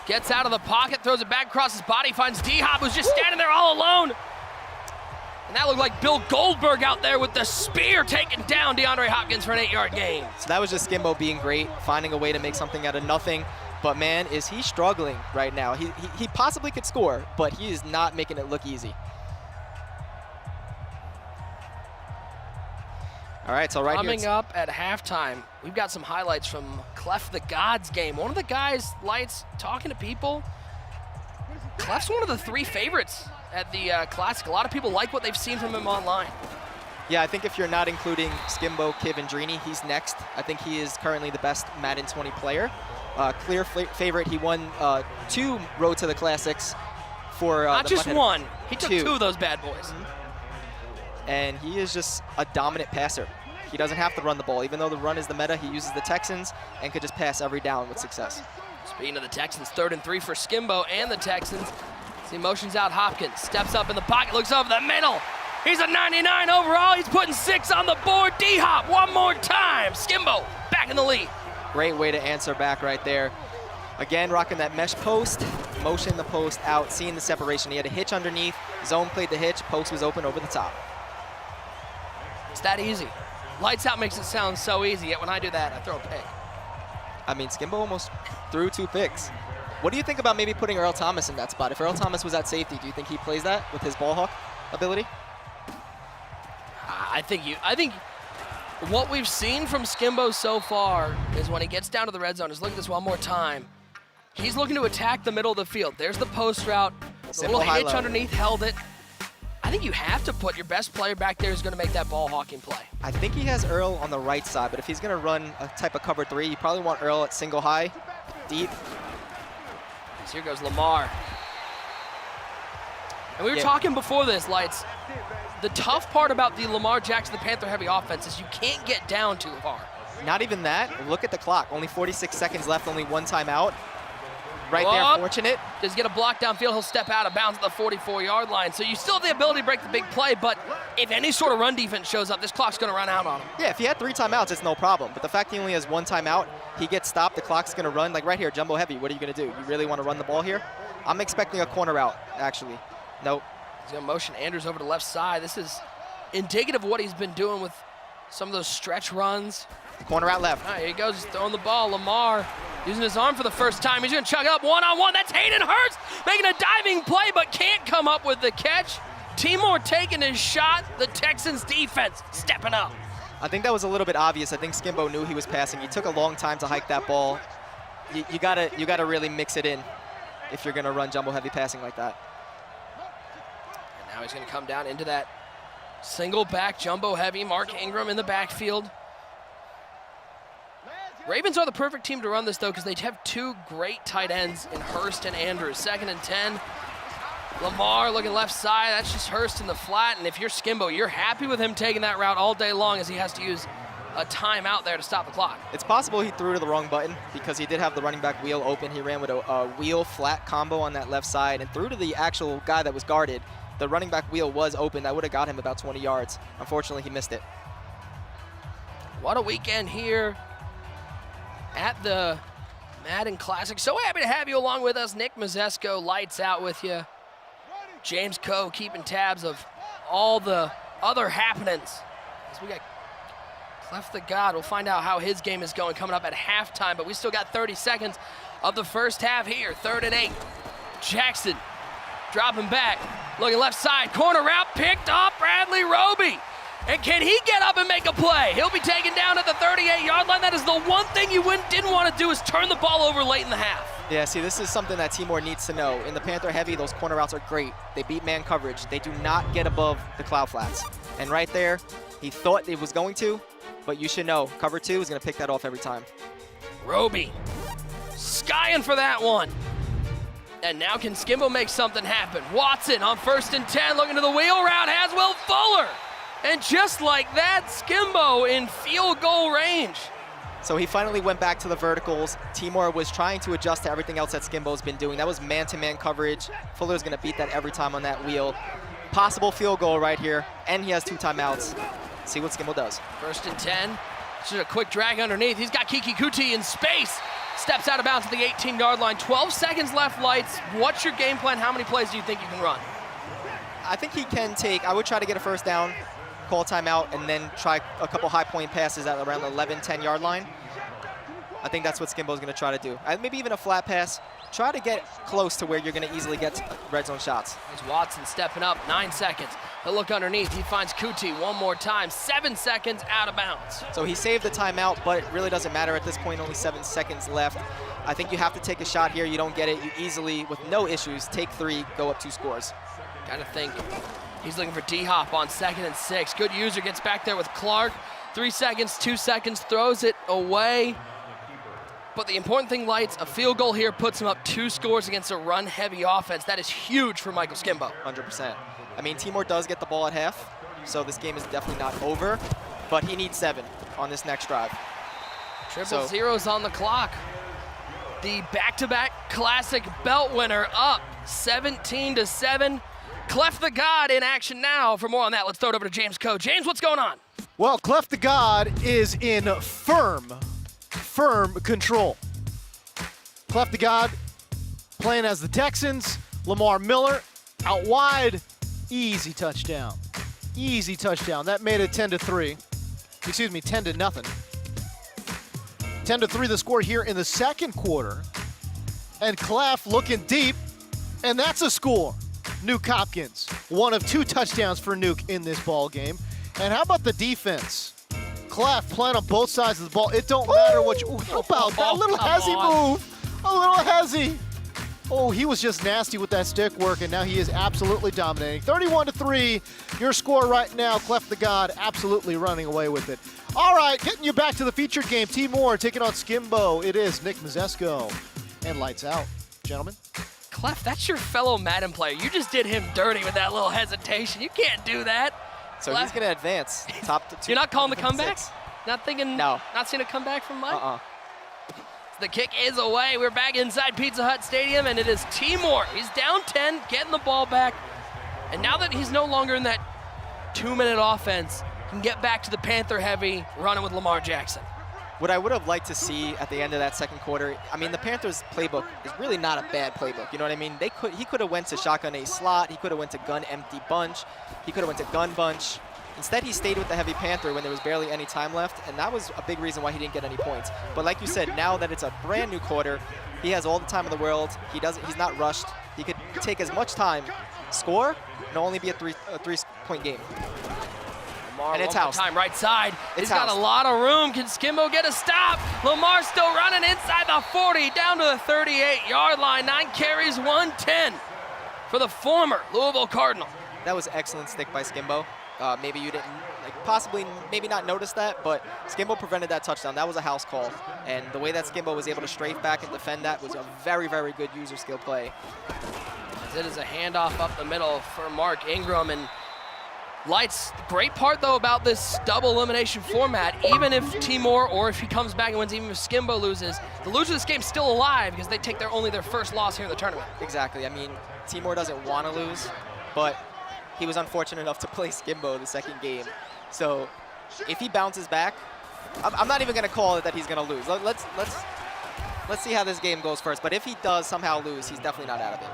Speaker 3: gets out of the pocket, throws it back across his body, finds D-Hop, who's just standing there all alone. And that looked like Bill Goldberg out there with the spear taking down DeAndre Hopkins for an 8-yard gain.
Speaker 4: So that was just Skimbo being great, finding a way to make something out of nothing. But man, is he struggling right now. He possibly could score, but he is not making it look easy. All right, so
Speaker 3: Coming up at halftime, we've got some highlights from Clef the Gods game. One of the guys, Lights, talking to people. Clef's one of the 3 favorites at the Classic. A lot of people like what they've seen from him online.
Speaker 4: Yeah, I think if you're not including Skimbo, Kiv, and Drini, he's next. I think he is currently the best Madden 20 player. Clear favorite. He won 2 Road to the Classics for
Speaker 3: not just one. He took 2 of those bad boys.
Speaker 4: Mm-hmm. And he is just a dominant passer. He doesn't have to run the ball. Even though the run is the meta, he uses the Texans and could just pass every down with success.
Speaker 3: Speaking of the Texans, 3rd and 3 for Skimbo and the Texans. See, motions out Hopkins, steps up in the pocket, looks over the middle. He's a 99 overall. He's putting 6 on the board. D-Hop one more time. Skimbo back in the lead.
Speaker 4: Great way to answer back right there. Again, rocking that mesh post, motion the post out, seeing the separation. He had a hitch underneath, zone played the hitch, post was open over the top.
Speaker 3: It's that easy. Lights Out makes it sound so easy, yet when I do that, I throw a pick.
Speaker 4: I mean, Skimbo almost threw 2 picks. What do you think about maybe putting Earl Thomas in that spot? If Earl Thomas was at safety, do you think he plays that with his ball hawk ability?
Speaker 3: I think what we've seen from Skimbo so far is when he gets down to the red zone, just look at this one more time. He's looking to attack the middle of the field. There's the post route. The little hitch underneath held it. I think you have to put your best player back there who's going to make that ball hawking play.
Speaker 4: I think he has Earl on the right side, but if he's going to run a type of cover 3, you probably want Earl at single high, deep.
Speaker 3: So here goes Lamar. And we were talking before this, Lights. The tough part about the Lamar Jackson, the Panther heavy offense is you can't get down too far.
Speaker 4: Not even that. Look at the clock. Only 46 seconds left, only one timeout. Right
Speaker 3: Oh.
Speaker 4: there, fortunate.
Speaker 3: Does get a block downfield, he'll step out of bounds at the 44-yard line. So you still have the ability to break the big play, but if any sort of run defense shows up, this clock's gonna run out on him.
Speaker 4: Yeah, if he had 3 timeouts, it's no problem. But the fact he only has 1 timeout, he gets stopped, the clock's gonna run. Like right here, jumbo heavy, what are you gonna do? You really wanna run the ball here? I'm expecting a corner route, actually. Nope.
Speaker 3: He's gonna motion Andrews over to the left side. This is indicative of what he's been doing with some of those stretch runs.
Speaker 4: Corner out left.
Speaker 3: All right, here he goes, he's throwing the ball. Lamar using his arm for the first time. He's gonna chug it up one-on-one. That's Hayden Hurst making a diving play, but can't come up with the catch. Timor taking his shot. The Texans defense stepping up.
Speaker 4: I think that was a little bit obvious. I think Skimbo knew he was passing. He took a long time to hike that ball. You gotta really mix it in if you're gonna run jumbo heavy passing like that.
Speaker 3: And now he's gonna come down into that single back jumbo heavy. Mark Ingram in the backfield. Ravens are the perfect team to run this, though, because they have 2 great tight ends in Hurst and Andrews. 2nd and 10. Lamar looking left side. That's just Hurst in the flat. And if you're Skimbo, you're happy with him taking that route all day long as he has to use a timeout there to stop the clock.
Speaker 4: It's possible he threw to the wrong button because he did have the running back wheel open. He ran with a wheel flat combo on that left side and threw to the actual guy that was guarded. The running back wheel was open. That would have got him about 20 yards. Unfortunately, he missed it.
Speaker 3: What a weekend here at the Madden Classic. So happy to have you along with us. Nick Mazesco, lights out with you. James Coe keeping tabs of all the other happenings. As we got Clef the God. We'll find out how his game is going coming up at halftime, but we still got 30 seconds of the first half here. 3rd and 8. Jackson dropping back, looking left side. Corner route picked off Bradley Roby. And can he get up and make a play? He'll be taken down at the 38-yard line. That is the one thing you didn't want to do is turn the ball over late in the half.
Speaker 4: Yeah, see, this is something that Timor needs to know. In the Panther heavy, those corner routes are great. They beat man coverage. They do not get above the cloud flats. And right there, he thought it was going to, but you should know, cover 2 is going to pick that off every time.
Speaker 3: Roby skying for that one. And now can Skimbo make something happen? Watson on 1st and 10, looking to the wheel route, has Will Fuller. And just like that, Skimbo in field goal range.
Speaker 4: So he finally went back to the verticals. Timor was trying to adjust to everything else that Skimbo's been doing. That was man-to-man coverage. Fuller's gonna beat that every time on that wheel. Possible field goal right here, and he has 2 timeouts. See what Skimbo does.
Speaker 3: 1st and 10, just a quick drag underneath. He's got Kiki Kuti in space. Steps out of bounds at the 18-yard line. 12 seconds left, Lights. What's your game plan? How many plays do you think you can run?
Speaker 4: I think he can I would try to get a 1st down, call timeout, and then try a couple high-point passes at around the 11, 10-yard line. I think that's what Skimbo's going to try to do. Maybe even a flat pass. Try to get close to where you're going to easily get red zone shots.
Speaker 3: There's Watson stepping up, 9 seconds. He'll look underneath. He finds Kuti one more time. 7 seconds out of bounds.
Speaker 4: So he saved the timeout, but it really doesn't matter at this point. Only 7 seconds left. I think you have to take a shot here. You don't get it. You easily, with no issues, take 3, go up 2 scores.
Speaker 3: Gotta think. He's looking for D-Hop on 2nd and 6. Good user, gets back there with Clark. 3 seconds, 2 seconds, throws it away. But the important thing, Lights, a field goal here puts him up 2 scores against a run-heavy offense. That is huge for Michael Skimbo.
Speaker 4: 100%. I mean, Timor does get the ball at half, so this game is definitely not over, but he needs 7 on this next drive.
Speaker 3: Triple zeros on the clock. The back-to-back classic belt winner up 17-7. Clef the God in action now. For more on that, let's throw it over to James Coe. James, what's going on?
Speaker 5: Well, Clef the God is in firm control. Clef the God playing as the Texans. Lamar Miller out wide. Easy touchdown. Easy touchdown. That made it 10-3. Excuse me, 10-0. 10-3 the score here in the 2nd quarter. And Clef looking deep, and that's a score. Nuke Hopkins, one of 2 touchdowns for Nuke in this ball game. And how about the defense? Clef playing on both sides of the ball. It don't matter what you, how about that little hezzy move? A little hezzy. Oh, he was just nasty with that stick work, and now he is absolutely dominating. 31-3, your score right now. Clef the God absolutely running away with it. All right, getting you back to the featured game. Timor taking on Skimbo. It is Nick Mazesco, and lights out, gentlemen.
Speaker 3: Clef, that's your fellow Madden player. You just did him dirty with that little hesitation. You can't do that.
Speaker 4: So he's going to advance. Top 2.
Speaker 3: You're not calling the
Speaker 4: top
Speaker 3: comeback?
Speaker 4: 6.
Speaker 3: Not thinking,
Speaker 4: No.
Speaker 3: not seeing a comeback from Mike? The kick is away. We're back inside Pizza Hut Stadium, and it is Timor. He's down 10, getting the ball back. And now that he's no longer in that 2-minute offense, he can get back to the Panther heavy, running with Lamar Jackson.
Speaker 4: What I would have liked to see at the end of that second quarter, I mean, the Panthers' playbook is really not a bad playbook. You know what I mean? He could have went to shotgun A slot. He could have went to gun empty bunch. He could have went to gun bunch. Instead, he stayed with the heavy Panther when there was barely any time left, and that was a big reason why he didn't get any points. But like you said, now that it's a brand new quarter, he has all the time in the world. He's not rushed. He could take as much time, score, and only be a three-point game.
Speaker 3: Lamar,
Speaker 4: and it's
Speaker 3: one more
Speaker 4: housed.
Speaker 3: time, right side. He's
Speaker 4: It's
Speaker 3: got a
Speaker 4: housed.
Speaker 3: lot of room. Can Skimbo get a stop? Lamar still running inside the 40, down to the 38-yard line. 9 carries, 110 for the former Louisville Cardinal.
Speaker 4: That was excellent stick by Skimbo. Maybe you didn't, possibly maybe not notice that, but Skimbo prevented that touchdown. That was a house call. And the way that Skimbo was able to strafe back and defend that was a very, very good user skill play.
Speaker 3: It is a handoff up the middle for Mark Ingram. And Lights, the great part though about this double elimination format, even if Timor or if he comes back and wins, even if Skimbo loses, the loser of this game's still alive because they take only their first loss here in the tournament.
Speaker 4: Exactly. I mean, Timor doesn't want to lose, but he was unfortunate enough to play Skimbo the second game. So if he bounces back, I'm not even going to call it that he's going to lose. Let's see how this game goes first. But if he does somehow lose, he's definitely not out of it.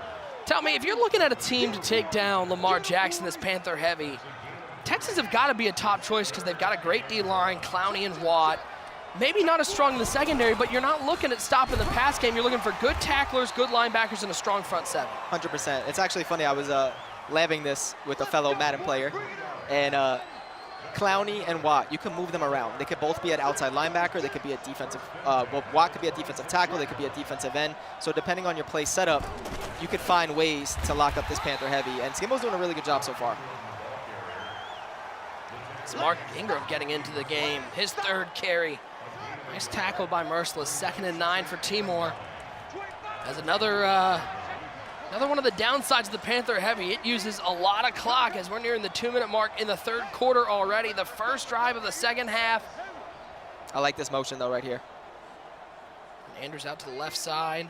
Speaker 3: Tell me, if you're looking at a team to take down Lamar Jackson, this Panther heavy, Texans have got to be a top choice because they've got a great D-line, Clowney and Watt. Maybe not as strong in the secondary, but you're not looking at stopping the pass game. You're looking for good tacklers, good linebackers, and a strong front seven.
Speaker 4: 100%. It's actually funny. I was labbing this with a fellow Madden player, and Clowney and Watt, you can move them around. They could both be at outside linebacker. They could be a defensive, Watt could be a defensive tackle. They could be a defensive end. So depending on your play setup, you could find ways to lock up this Panther heavy. And Skimbo's doing a really good job so far.
Speaker 3: It's Mark Ingram getting into the game. His third carry. Nice tackle by Merciless. 2nd and 9 for Timor. As another one of the downsides of the Panther heavy, it uses a lot of clock as we're nearing the 2-minute mark in the third quarter already. The first drive of the second half.
Speaker 4: I like this motion though right here.
Speaker 3: Andrews out to the left side.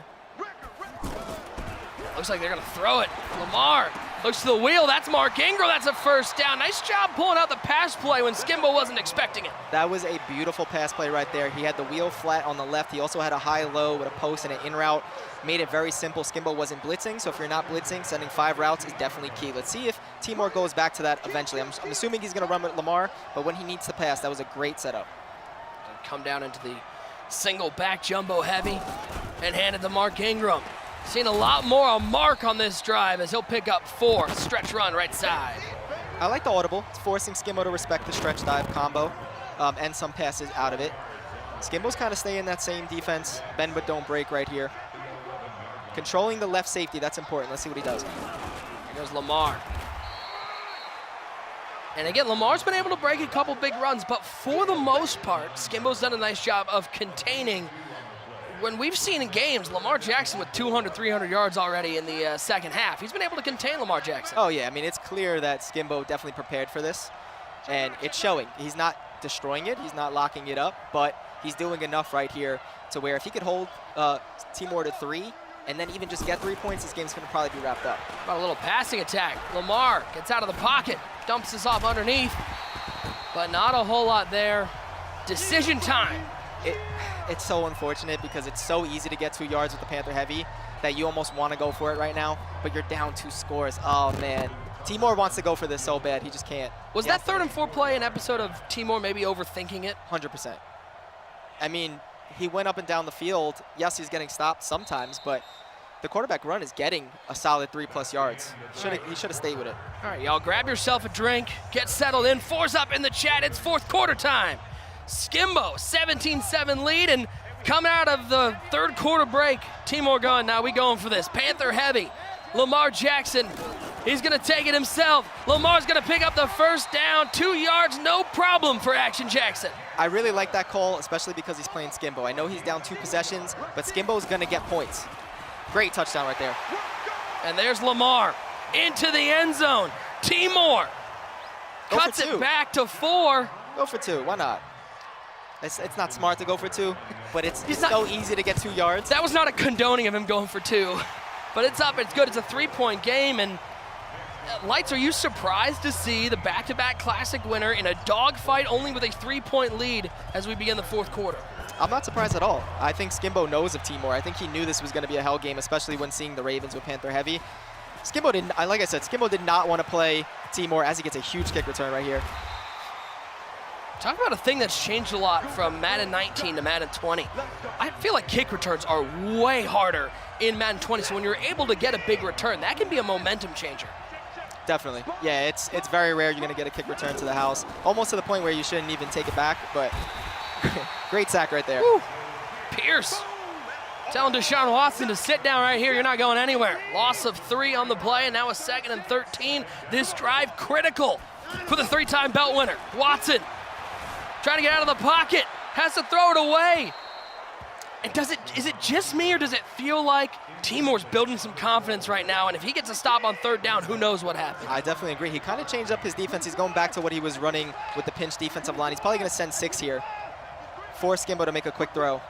Speaker 3: Looks like they're gonna throw it. Lamar looks to the wheel. That's Mark Ingram. That's a first down. Nice job pulling out the pass play when Skimbo wasn't expecting it.
Speaker 4: That was a beautiful pass play right there. He had the wheel flat on the left. He also had a high-low with a post and an in route. Made it very simple. Skimbo wasn't blitzing, so if you're not blitzing, sending 5 routes is definitely key. Let's see if Timor goes back to that eventually. I'm assuming he's gonna run with Lamar, but when he needs to pass, that was a great setup.
Speaker 3: Come down into the single back jumbo heavy and hand it to Mark Ingram. Seen a lot more on Mark on this drive as he'll pick up 4. Stretch run right side.
Speaker 4: I like the audible. It's forcing Skimbo to respect the stretch dive combo and some passes out of it. Skimbo's kind of staying in that same defense. Bend but don't break right here. Controlling the left safety, that's important. Let's see what he does.
Speaker 3: Here goes Lamar. And again, Lamar's been able to break a couple big runs, but for the most part, Skimbo's done a nice job of containing. When we've seen in games, Lamar Jackson with 200, 300 yards already in the second half. He's been able to contain Lamar Jackson.
Speaker 4: Oh yeah, I mean, it's clear that Skimbo definitely prepared for this, and it's showing. He's not destroying it, he's not locking it up, but he's doing enough right here to where if he could hold Timor to 3, and then even just get 3 points, this game's gonna probably be wrapped up.
Speaker 3: About a little passing attack. Lamar gets out of the pocket, dumps this off underneath, but not a whole lot there. Decision time.
Speaker 4: It's so unfortunate because it's so easy to get 2 yards with the Panther heavy that you almost want to go for it right now, but you're down 2 scores. Oh man, Timor wants to go for this so bad, he just can't.
Speaker 3: Was that 3rd and 4 play an episode of Timor maybe overthinking it?
Speaker 4: 100%. I mean, he went up and down the field. Yes, he's getting stopped sometimes, but the quarterback run is getting a solid 3+ yards. He should have stayed with it.
Speaker 3: All right, y'all, grab yourself a drink, get settled in. 4's up in the chat. It's 4th quarter time. Skimbo, 17-7 lead, and coming out of the 3rd quarter break, Timor going, now we going for this. Panther heavy. Lamar Jackson, he's gonna take it himself. Lamar's gonna pick up the first down, 2 yards, no problem for Action Jackson.
Speaker 4: I really like that call, especially because he's playing Skimbo. I know he's down 2 possessions, but Skimbo's gonna get points. Great touchdown right there.
Speaker 3: And there's Lamar into the end zone. Timor
Speaker 4: Go for
Speaker 3: Cuts
Speaker 4: two.
Speaker 3: it back to 4.
Speaker 4: Go for 2. Why not? It's not smart to go for 2, but it's
Speaker 3: not-
Speaker 4: so easy to get 2 yards.
Speaker 3: That was not a condoning of him going for 2. But it's up, it's good. It's a 3-point game. And Lights, are you surprised to see the back-to-back Classic winner in a dogfight only with a 3-point lead as we begin the 4th quarter?
Speaker 4: I'm not surprised at all. I think Skimbo knows of Timor. I think he knew this was going to be a hell game, especially when seeing the Ravens with Panther heavy. Skimbo didn't, like I said, Skimbo did not want to play Timor as he gets a huge kick return right here.
Speaker 3: Talk about a thing that's changed a lot from Madden 19 to Madden 20. I feel like kick returns are way harder in Madden 20, so when you're able to get a big return, that can be a momentum changer.
Speaker 4: Definitely. Yeah, it's very rare you're going to get a kick return to the house, almost to the point where you shouldn't even take it back, but great sack right there.
Speaker 3: Woo. Pierce telling Deshaun Watson to sit down right here. You're not going anywhere. Loss of 3 on the play, and now a 2nd and 13. This drive critical for the 3-time belt winner. Watson trying to get out of the pocket, has to throw it away. And is it just me, or does it feel like Timor's building some confidence right now, and if he gets a stop on 3rd down, who knows what happens?
Speaker 4: I definitely agree. He kind of changed up his defense. He's going back to what he was running with the pinch defensive line. He's probably going to send 6 here. Force Skimbo to make a quick throw.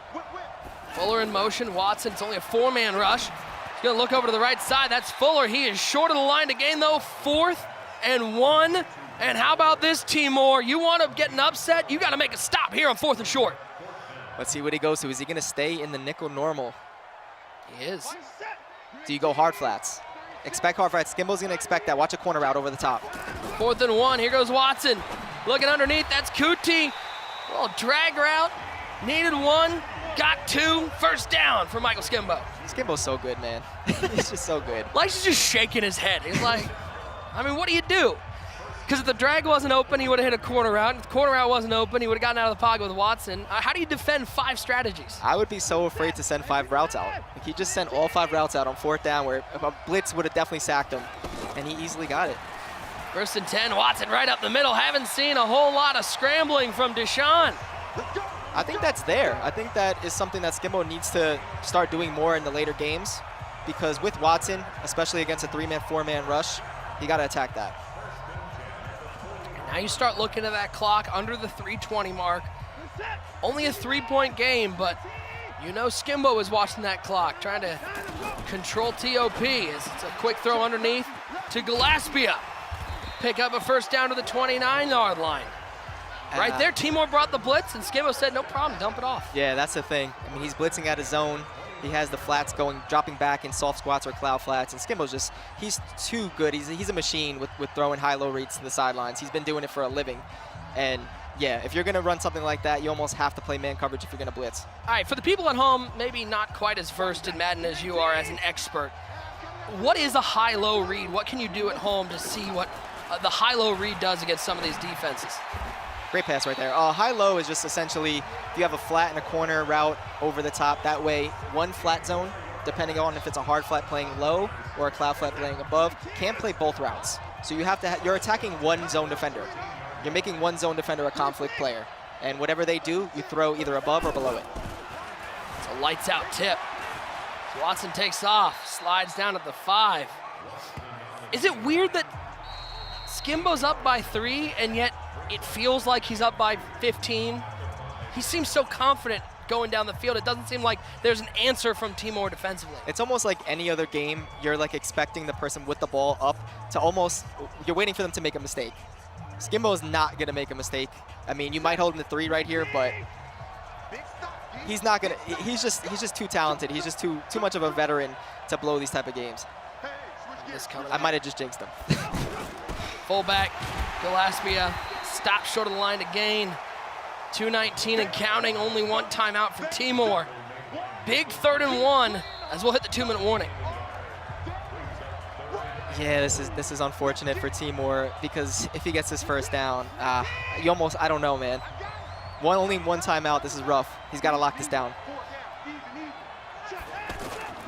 Speaker 3: Fuller in motion. Watson, it's only a 4-man rush. He's going to look over to the right side. That's Fuller. He is short of the line to gain, though. 4th and 1. And how about this, Timor? You want to get an upset? You got to make a stop here on 4th and short.
Speaker 4: Let's see what he goes to. Is he going to stay in the nickel normal?
Speaker 3: He is.
Speaker 4: Do you go hard flats? Expect hard flats. Skimbo's going to expect that. Watch a corner route over the top.
Speaker 3: 4th and 1. Here goes Watson. Looking underneath. That's Kuti. Well, drag route. Needed 1. Got 2. First down for Michael Skimbo.
Speaker 4: Skimbo's so good, man. He's just so good.
Speaker 3: Lights is just shaking his head. He's like, I mean, what do you do? Because if the drag wasn't open, he would have hit a corner route. If the corner route wasn't open, he would have gotten out of the pocket with Watson. How do you defend 5 strategies?
Speaker 4: I would be so afraid to send 5 routes out. Like, he just sent all 5 routes out on 4th down, where a blitz would have definitely sacked him, and he easily got it.
Speaker 3: 1st and 10, Watson right up the middle. Haven't seen a whole lot of scrambling from Deshaun.
Speaker 4: I think that's there. I think that is something that Skimbo needs to start doing more in the later games, because with Watson, especially against a 3-man, 4-man rush, you got to attack that.
Speaker 3: Now you start looking at that clock under the 3:20 mark. Only a 3-point game, but you know Skimbo is watching that clock, trying to control TOP. It's a quick throw underneath to Gillespie. Pick up a first down to the 29-yard line. Right there, Timor brought the blitz, and Skimbo said, no problem, dump it off.
Speaker 4: Yeah, that's the thing. I mean, he's blitzing out of zone. He has the flats going, dropping back in soft squats or cloud flats, and Skimbo's just, he's too good. He's a machine with throwing high-low reads to the sidelines. He's been doing it for a living. And yeah, if you're gonna run something like that, you almost have to play man coverage if you're gonna blitz.
Speaker 3: All right, for the people at home, maybe not quite as versed in Madden as you are as an expert, what is a high-low read? What can you do at home to see what the high-low read does against some of these defenses?
Speaker 4: Great pass right there. High-low is just essentially, if you have a flat and a corner route over the top, that way one flat zone, depending on if it's a hard flat playing low or a cloud flat playing above, can play both routes. So you have to, you're attacking one zone defender. You're making one zone defender a conflict player. And whatever they do, you throw either above or below it.
Speaker 3: It's a lights out tip. Watson takes off, slides down at the 5. Is it weird that Skimbo's up by 3 and yet it feels like he's up by 15? He seems so confident going down the field. It doesn't seem like there's an answer from Timor defensively.
Speaker 4: It's almost like any other game. You're like expecting the person with the ball up to almost, you're waiting for them to make a mistake. Skimbo's not gonna make a mistake. I mean, you might hold him to 3 right here, but he's not gonna, he's just too talented. He's just too much of a veteran to blow these type of games. I might have just jinxed him.
Speaker 3: Fullback, Gillespie, stop short of the line to gain. 2:19 and counting, only 1 timeout for Timor. Big 3rd and 1 as we'll hit the 2-minute warning.
Speaker 4: Yeah, this is unfortunate for Timor, because if he gets his first down, you almost, I don't know, man. Only 1 timeout, this is rough. He's got to lock this down.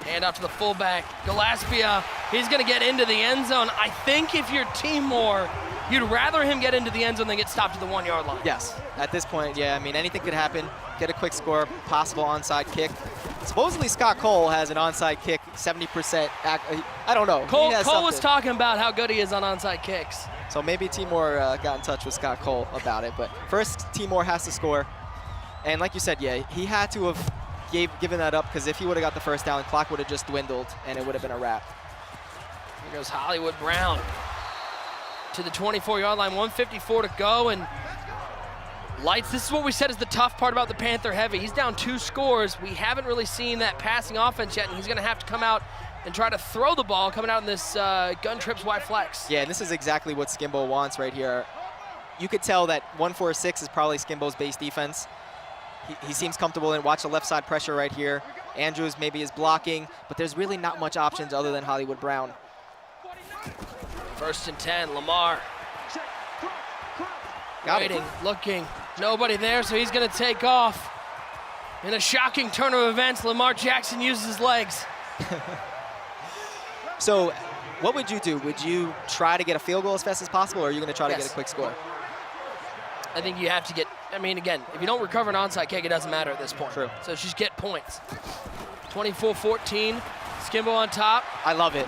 Speaker 3: Hand out to the fullback, Gillespie. He's going to get into the end zone. I think if you're Timor, you'd rather him get into the end zone than get stopped at the 1-yard line.
Speaker 4: Yes, at this point, yeah. I mean, anything could happen. Get a quick score, possible onside kick. Supposedly Scott Cole has an onside kick, 70%. I don't know.
Speaker 3: Cole was talking about how good he is on onside kicks.
Speaker 4: So maybe Timor got in touch with Scott Cole about it. But first, Timor has to score. And like you said, yeah, he had to have given that up, because if he would have got the first down, clock would have just dwindled and it would have been a wrap.
Speaker 3: Here goes Hollywood Brown to the 24-yard line, 1:54 to go, and Lights, this is what we said is the tough part about the Panther heavy. He's down 2 scores. We haven't really seen that passing offense yet, and he's gonna have to come out and try to throw the ball coming out in this gun trips wide flex.
Speaker 4: Yeah, and this is exactly what Skimbo wants right here. You could tell that 1-4-6 is probably Skimbo's base defense. He seems comfortable in. Watch the left side pressure right here. Andrews maybe is blocking, but there's really not much options other than Hollywood Brown.
Speaker 3: 1st and 10, Lamar.
Speaker 4: Got
Speaker 3: Waiting,
Speaker 4: it.
Speaker 3: looking, nobody there, so he's gonna take off. In a shocking turn of events, Lamar Jackson uses his legs.
Speaker 4: So what would you do? Would you try to get a field goal as fast as possible, or are you gonna try to get a quick score?
Speaker 3: I think you have to get, I mean, again, if you don't recover an onside kick, it doesn't matter at this point.
Speaker 4: True.
Speaker 3: So just get points. 24-14, Skimbo on top.
Speaker 4: I love it.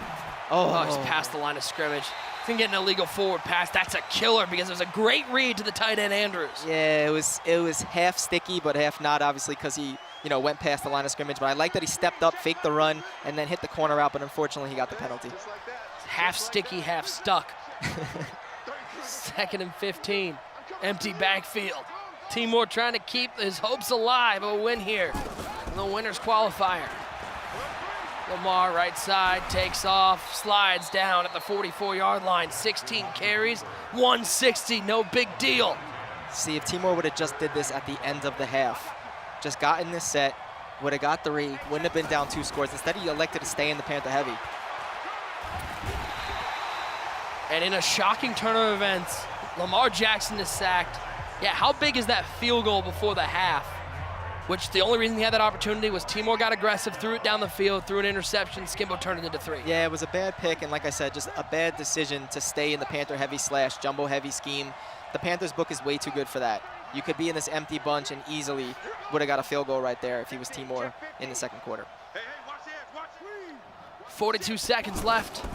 Speaker 3: Oh, he's past the line of scrimmage. He's gonna get an illegal forward pass. That's a killer because it was a great read to the tight end Andrews.
Speaker 4: Yeah, it was half sticky, but half not, obviously, because he went past the line of scrimmage. But I like that he stepped up, faked the run, and then hit the corner out, but unfortunately he got the penalty.
Speaker 3: Half sticky, half stuck. 2nd and 15. Empty backfield. Timor trying to keep his hopes alive of a win here in the winner's qualifier. Lamar right side, takes off, slides down at the 44-yard line. 16 carries, 160, no big deal.
Speaker 4: See, if Timor would have just did this at the end of the half, just gotten this set, would have got 3, wouldn't have been down 2 scores. Instead, he elected to stay in the Panther heavy.
Speaker 3: And in a shocking turn of events, Lamar Jackson is sacked. Yeah, how big is that field goal before the half? Which the only reason he had that opportunity was Timor got aggressive, threw it down the field, threw an interception, Skimbo turned it into 3.
Speaker 4: Yeah, it was a bad pick, and like I said, just a bad decision to stay in the Panther heavy / jumbo heavy scheme. The Panthers book is way too good for that. You could be in this empty bunch and easily would have got a field goal right there if he was Timor in the 2nd quarter.
Speaker 3: 42 seconds left.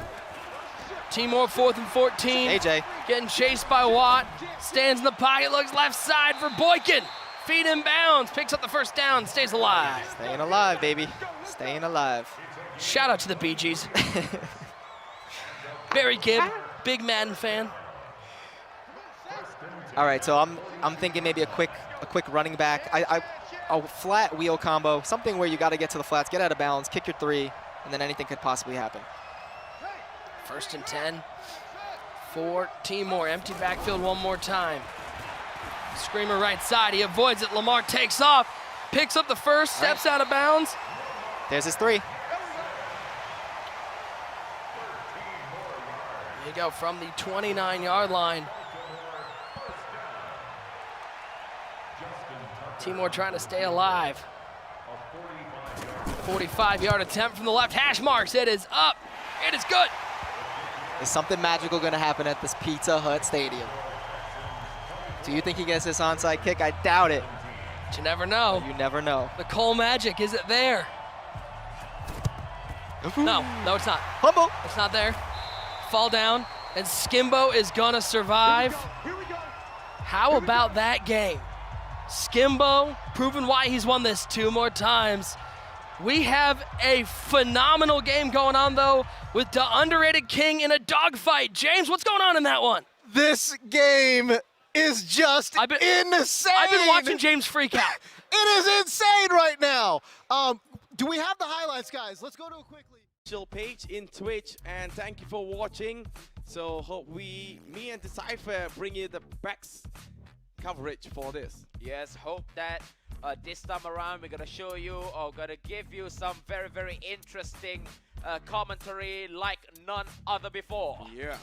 Speaker 3: Timor 4th and 14.
Speaker 4: AJ.
Speaker 3: Getting chased by Watt. Stands in the pocket, looks left side for Boykin. Feet in bounds, picks up the 1st down, stays alive.
Speaker 4: Staying alive, baby. Staying alive.
Speaker 3: Shout out to the Bee Gees. Barry Gibb, big Madden fan.
Speaker 4: All right, so I'm thinking maybe a quick running back. A flat wheel combo, something where you got to get to the flats, get out of bounds, kick your 3, and then anything could possibly happen.
Speaker 3: 1st and 10 for Timor. Empty backfield one more time. Screamer right side, he avoids it. Lamar takes off, picks up the 1st, steps out of bounds.
Speaker 4: There's his 3.
Speaker 3: There you go, from the 29-yard line. Timor trying to stay alive. 45-yard attempt from the left, hash marks, it is up, it is good.
Speaker 4: Is something magical going to happen at this Pizza Hut Stadium? Do you think he gets this onside kick? I doubt it.
Speaker 3: But you never know.
Speaker 4: You never know.
Speaker 3: The Cole magic, is it there? No, it's not.
Speaker 4: Fumble.
Speaker 3: It's not there. Fall down, and Skimbo is gonna survive. How about that game? Skimbo, proving why he's won this 2 more times. We have a phenomenal game going on, though, with the underrated king in a dogfight. James, what's going on in that one?
Speaker 5: This game is just insane.
Speaker 3: I've been watching James freak out.
Speaker 5: It is insane right now. Do we have the highlights, guys? Let's go to it quickly.
Speaker 6: Page in Twitch, and thank you for watching. So hope me and Decipher bring you the best coverage for this.
Speaker 7: Yes, hope that this time around we're gonna show you or gonna give you some very, very interesting commentary like none other before.
Speaker 6: Yeah.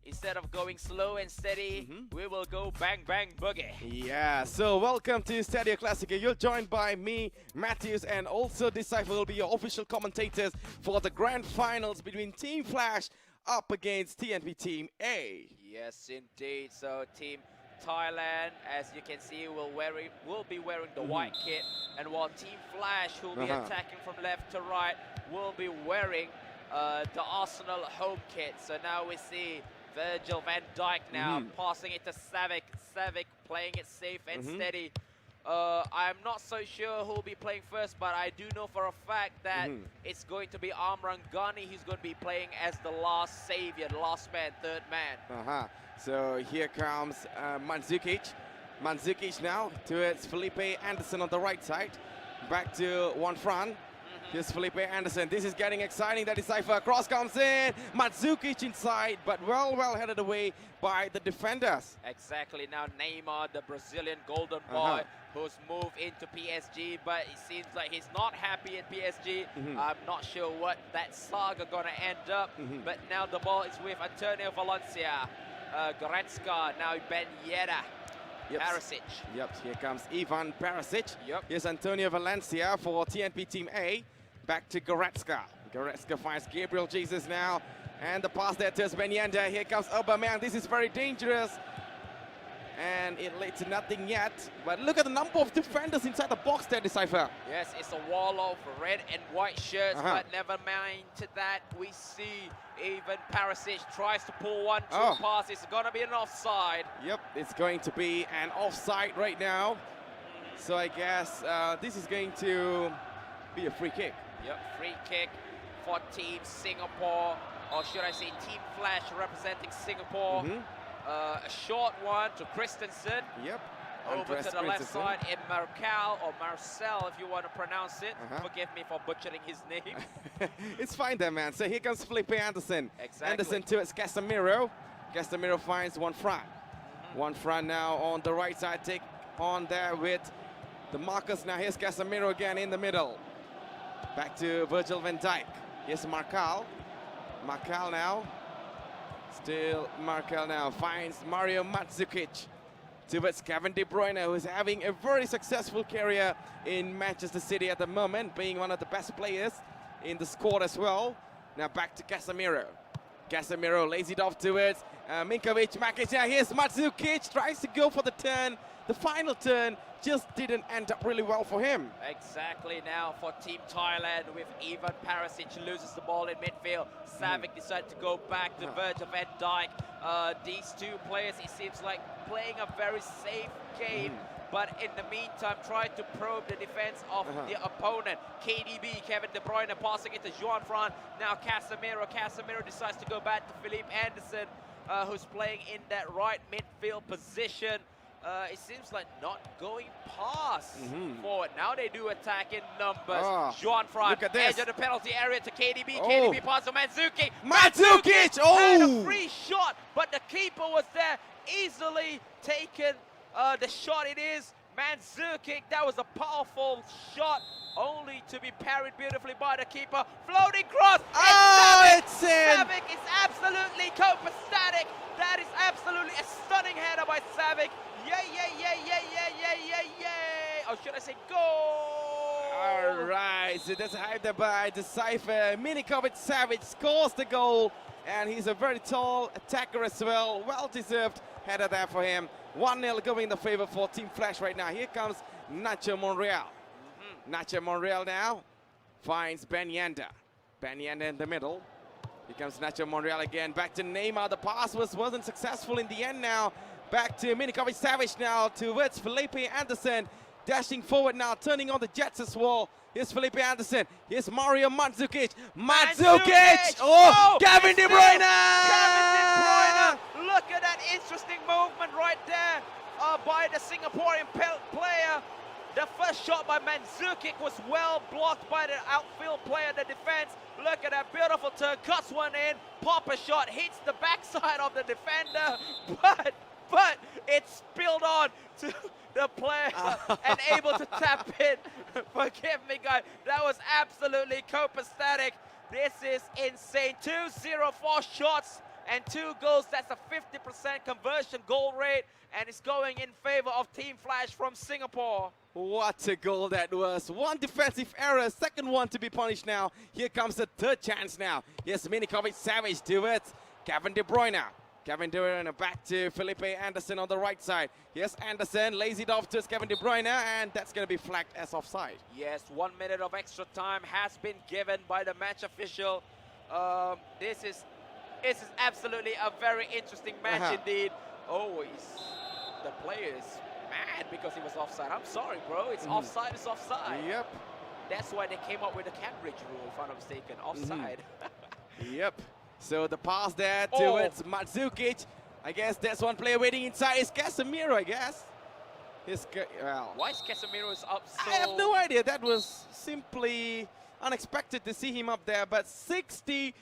Speaker 7: Instead of going slow and steady, we will go bang bang boogie.
Speaker 6: Yeah, so welcome to Stadio Classica. You're joined by me, Matthews, and also Decipher will be your official commentators for the grand finals between Team Flash up against TNP Team A.
Speaker 7: Yes, indeed. So Team Thailand, as you can see, will be wearing the white kit, and while Team Flash, who will be attacking from left to right, will be wearing the Arsenal home kit. So now we see Virgil van Dijk now passing it to Savic. Savic playing it safe and steady. I'm not so sure who'll be playing first, but I do know for a fact that it's going to be Amran Ghani. He's going to be playing as the last savior, the last man, third man.
Speaker 6: So here comes Mandzukic. Mandzukic now towards Felipe Anderson on the right side. Back to one front. Here's Felipe Anderson. This is getting exciting. That Decipher cross comes in. Mandzukic inside, but well headed away by the defenders.
Speaker 7: Exactly. Now Neymar, the Brazilian golden boy, who's moved into PSG, but it seems like he's not happy in PSG. I'm not sure what that saga gonna end up. But now the ball is with Antonio Valencia, Goretzka, now Ben Yedda. Perisic.
Speaker 6: Here comes Ivan Perisic. Here's Antonio Valencia for TNP Team A. Back to Goretzka. Goretzka finds Gabriel Jesus now. And the pass there to Ben Yedda. Here comes Aubameyang. This is very dangerous. And it led to nothing yet. But look at the number of defenders inside the box there, Decipher.
Speaker 7: Yes, it's a wall of red and white shirts, but never mind to that. We see even Perisic tries to pull one, two pass. It's going to be an offside.
Speaker 6: It's going to be an offside right now. So I guess this is going to be a free kick.
Speaker 7: Free kick for Team Singapore, or should I say Team Flash representing Singapore. A short one to Christensen. Over to the left side in Marcal, or Marcel if you want to pronounce it. Forgive me for butchering his name.
Speaker 6: It's fine there, man. So here comes Felipe Anderson.
Speaker 7: Exactly.
Speaker 6: Anderson towards Casemiro. Casemiro finds one front. One front now on the right side. Take on there with the markers now. Here's Casemiro again in the middle. Back to Virgil van Dijk. Here's Marcal. Marcal now. Still Marcal now. Finds Mario Mandzukic towards Kevin De Bruyne, who is having a very successful career in Manchester City at the moment, being one of the best players in the squad as well. Now back to Casemiro. Casemiro lays it off towards Minkovic. Now here's Mandzukic, tries to go for the turn. The final turn just didn't end up really well for him.
Speaker 7: Exactly. Now for Team Thailand, with Ivan Perisic loses the ball in midfield. Savic decided to go back to Virgil van Dijk. These two players, it seems like, playing a very safe game, but in the meantime try to probe the defense of the opponent. KDB, Kevin De Bruyne, passing it to Juan Fran. Now Casemiro. Casemiro decides to go back to Felipe Anderson, who's playing in that right midfield position. It seems like not going past forward. Now they do attack in numbers. Juan Fran,
Speaker 6: look at this.
Speaker 7: edge of the penalty area to KDB. KDB pass to Mandzukic.
Speaker 6: Mandzukic!
Speaker 7: Had a free shot, but the keeper was there, easily taken. The shot it is. Mandzukic, that was a powerful shot, only to be parried beautifully by the keeper. Floating cross.
Speaker 6: It's in!
Speaker 7: Savic is absolutely copacetic. That is absolutely a stunning header by Savic. Yay! Or should I say goal?
Speaker 6: All right, so that's hyped up by Decipher. Milinkovic-Savic scores the goal, and he's a very tall attacker as well. Well-deserved header there for him. 1-0 going in the favor for Team Flash right now. Here comes Nacho Monreal. Nacho Monreal now finds Ben Yedda. Ben Yedda in the middle. Here comes Nacho Monreal again. Back to Neymar. The pass wasn't successful in the end now. Back to Milinkovic-Savic now towards Felipe Anderson. Dashing forward now, turning on the Jets as well. Here's Felipe Anderson. Here's Mario Mandzukic. Mandzukic! Oh, Kevin De Bruyne!
Speaker 7: Kevin De Bruyne! Look at that interesting movement right there by the Singaporean player. The first shot by Mandzukic was well blocked by the outfield player, the defense. Look at that beautiful turn, cuts one in, pop a shot, hits the backside of the defender, but it spilled on to the player and able to tap in. Forgive me, guys. That was absolutely copacetic. This is insane. 2-0-4 shots and 2 goals. That's a 50% conversion goal rate, and it's going in favor of Team Flash from Singapore.
Speaker 6: What a goal that was. One defensive error, second one to be punished now. Here comes the third chance now. Here's Milinkovic-Savic towards Kevin De Bruyne. Kevin De Bruyne back to Felipe Anderson on the right side. Here's Anderson, lays it off to Kevin De Bruyne, and that's going to be flagged as offside.
Speaker 7: Yes, 1 minute of extra time has been given by the match official. This is This is absolutely a very interesting match
Speaker 6: Uh-huh.
Speaker 7: indeed. Oh, the player is mad because he was offside. I'm sorry, bro. It's offside is offside.
Speaker 6: Yep.
Speaker 7: That's why they came up with the Cambridge rule, if I'm not mistaken. Offside.
Speaker 6: Yep. So the pass there
Speaker 7: Oh.
Speaker 6: towards Mandzukic. I guess there's one player waiting inside. It's Casemiro, I guess. Well,
Speaker 7: Why is Casemiro's up so...
Speaker 6: I have no idea. That was simply unexpected to see him up there. But 60-40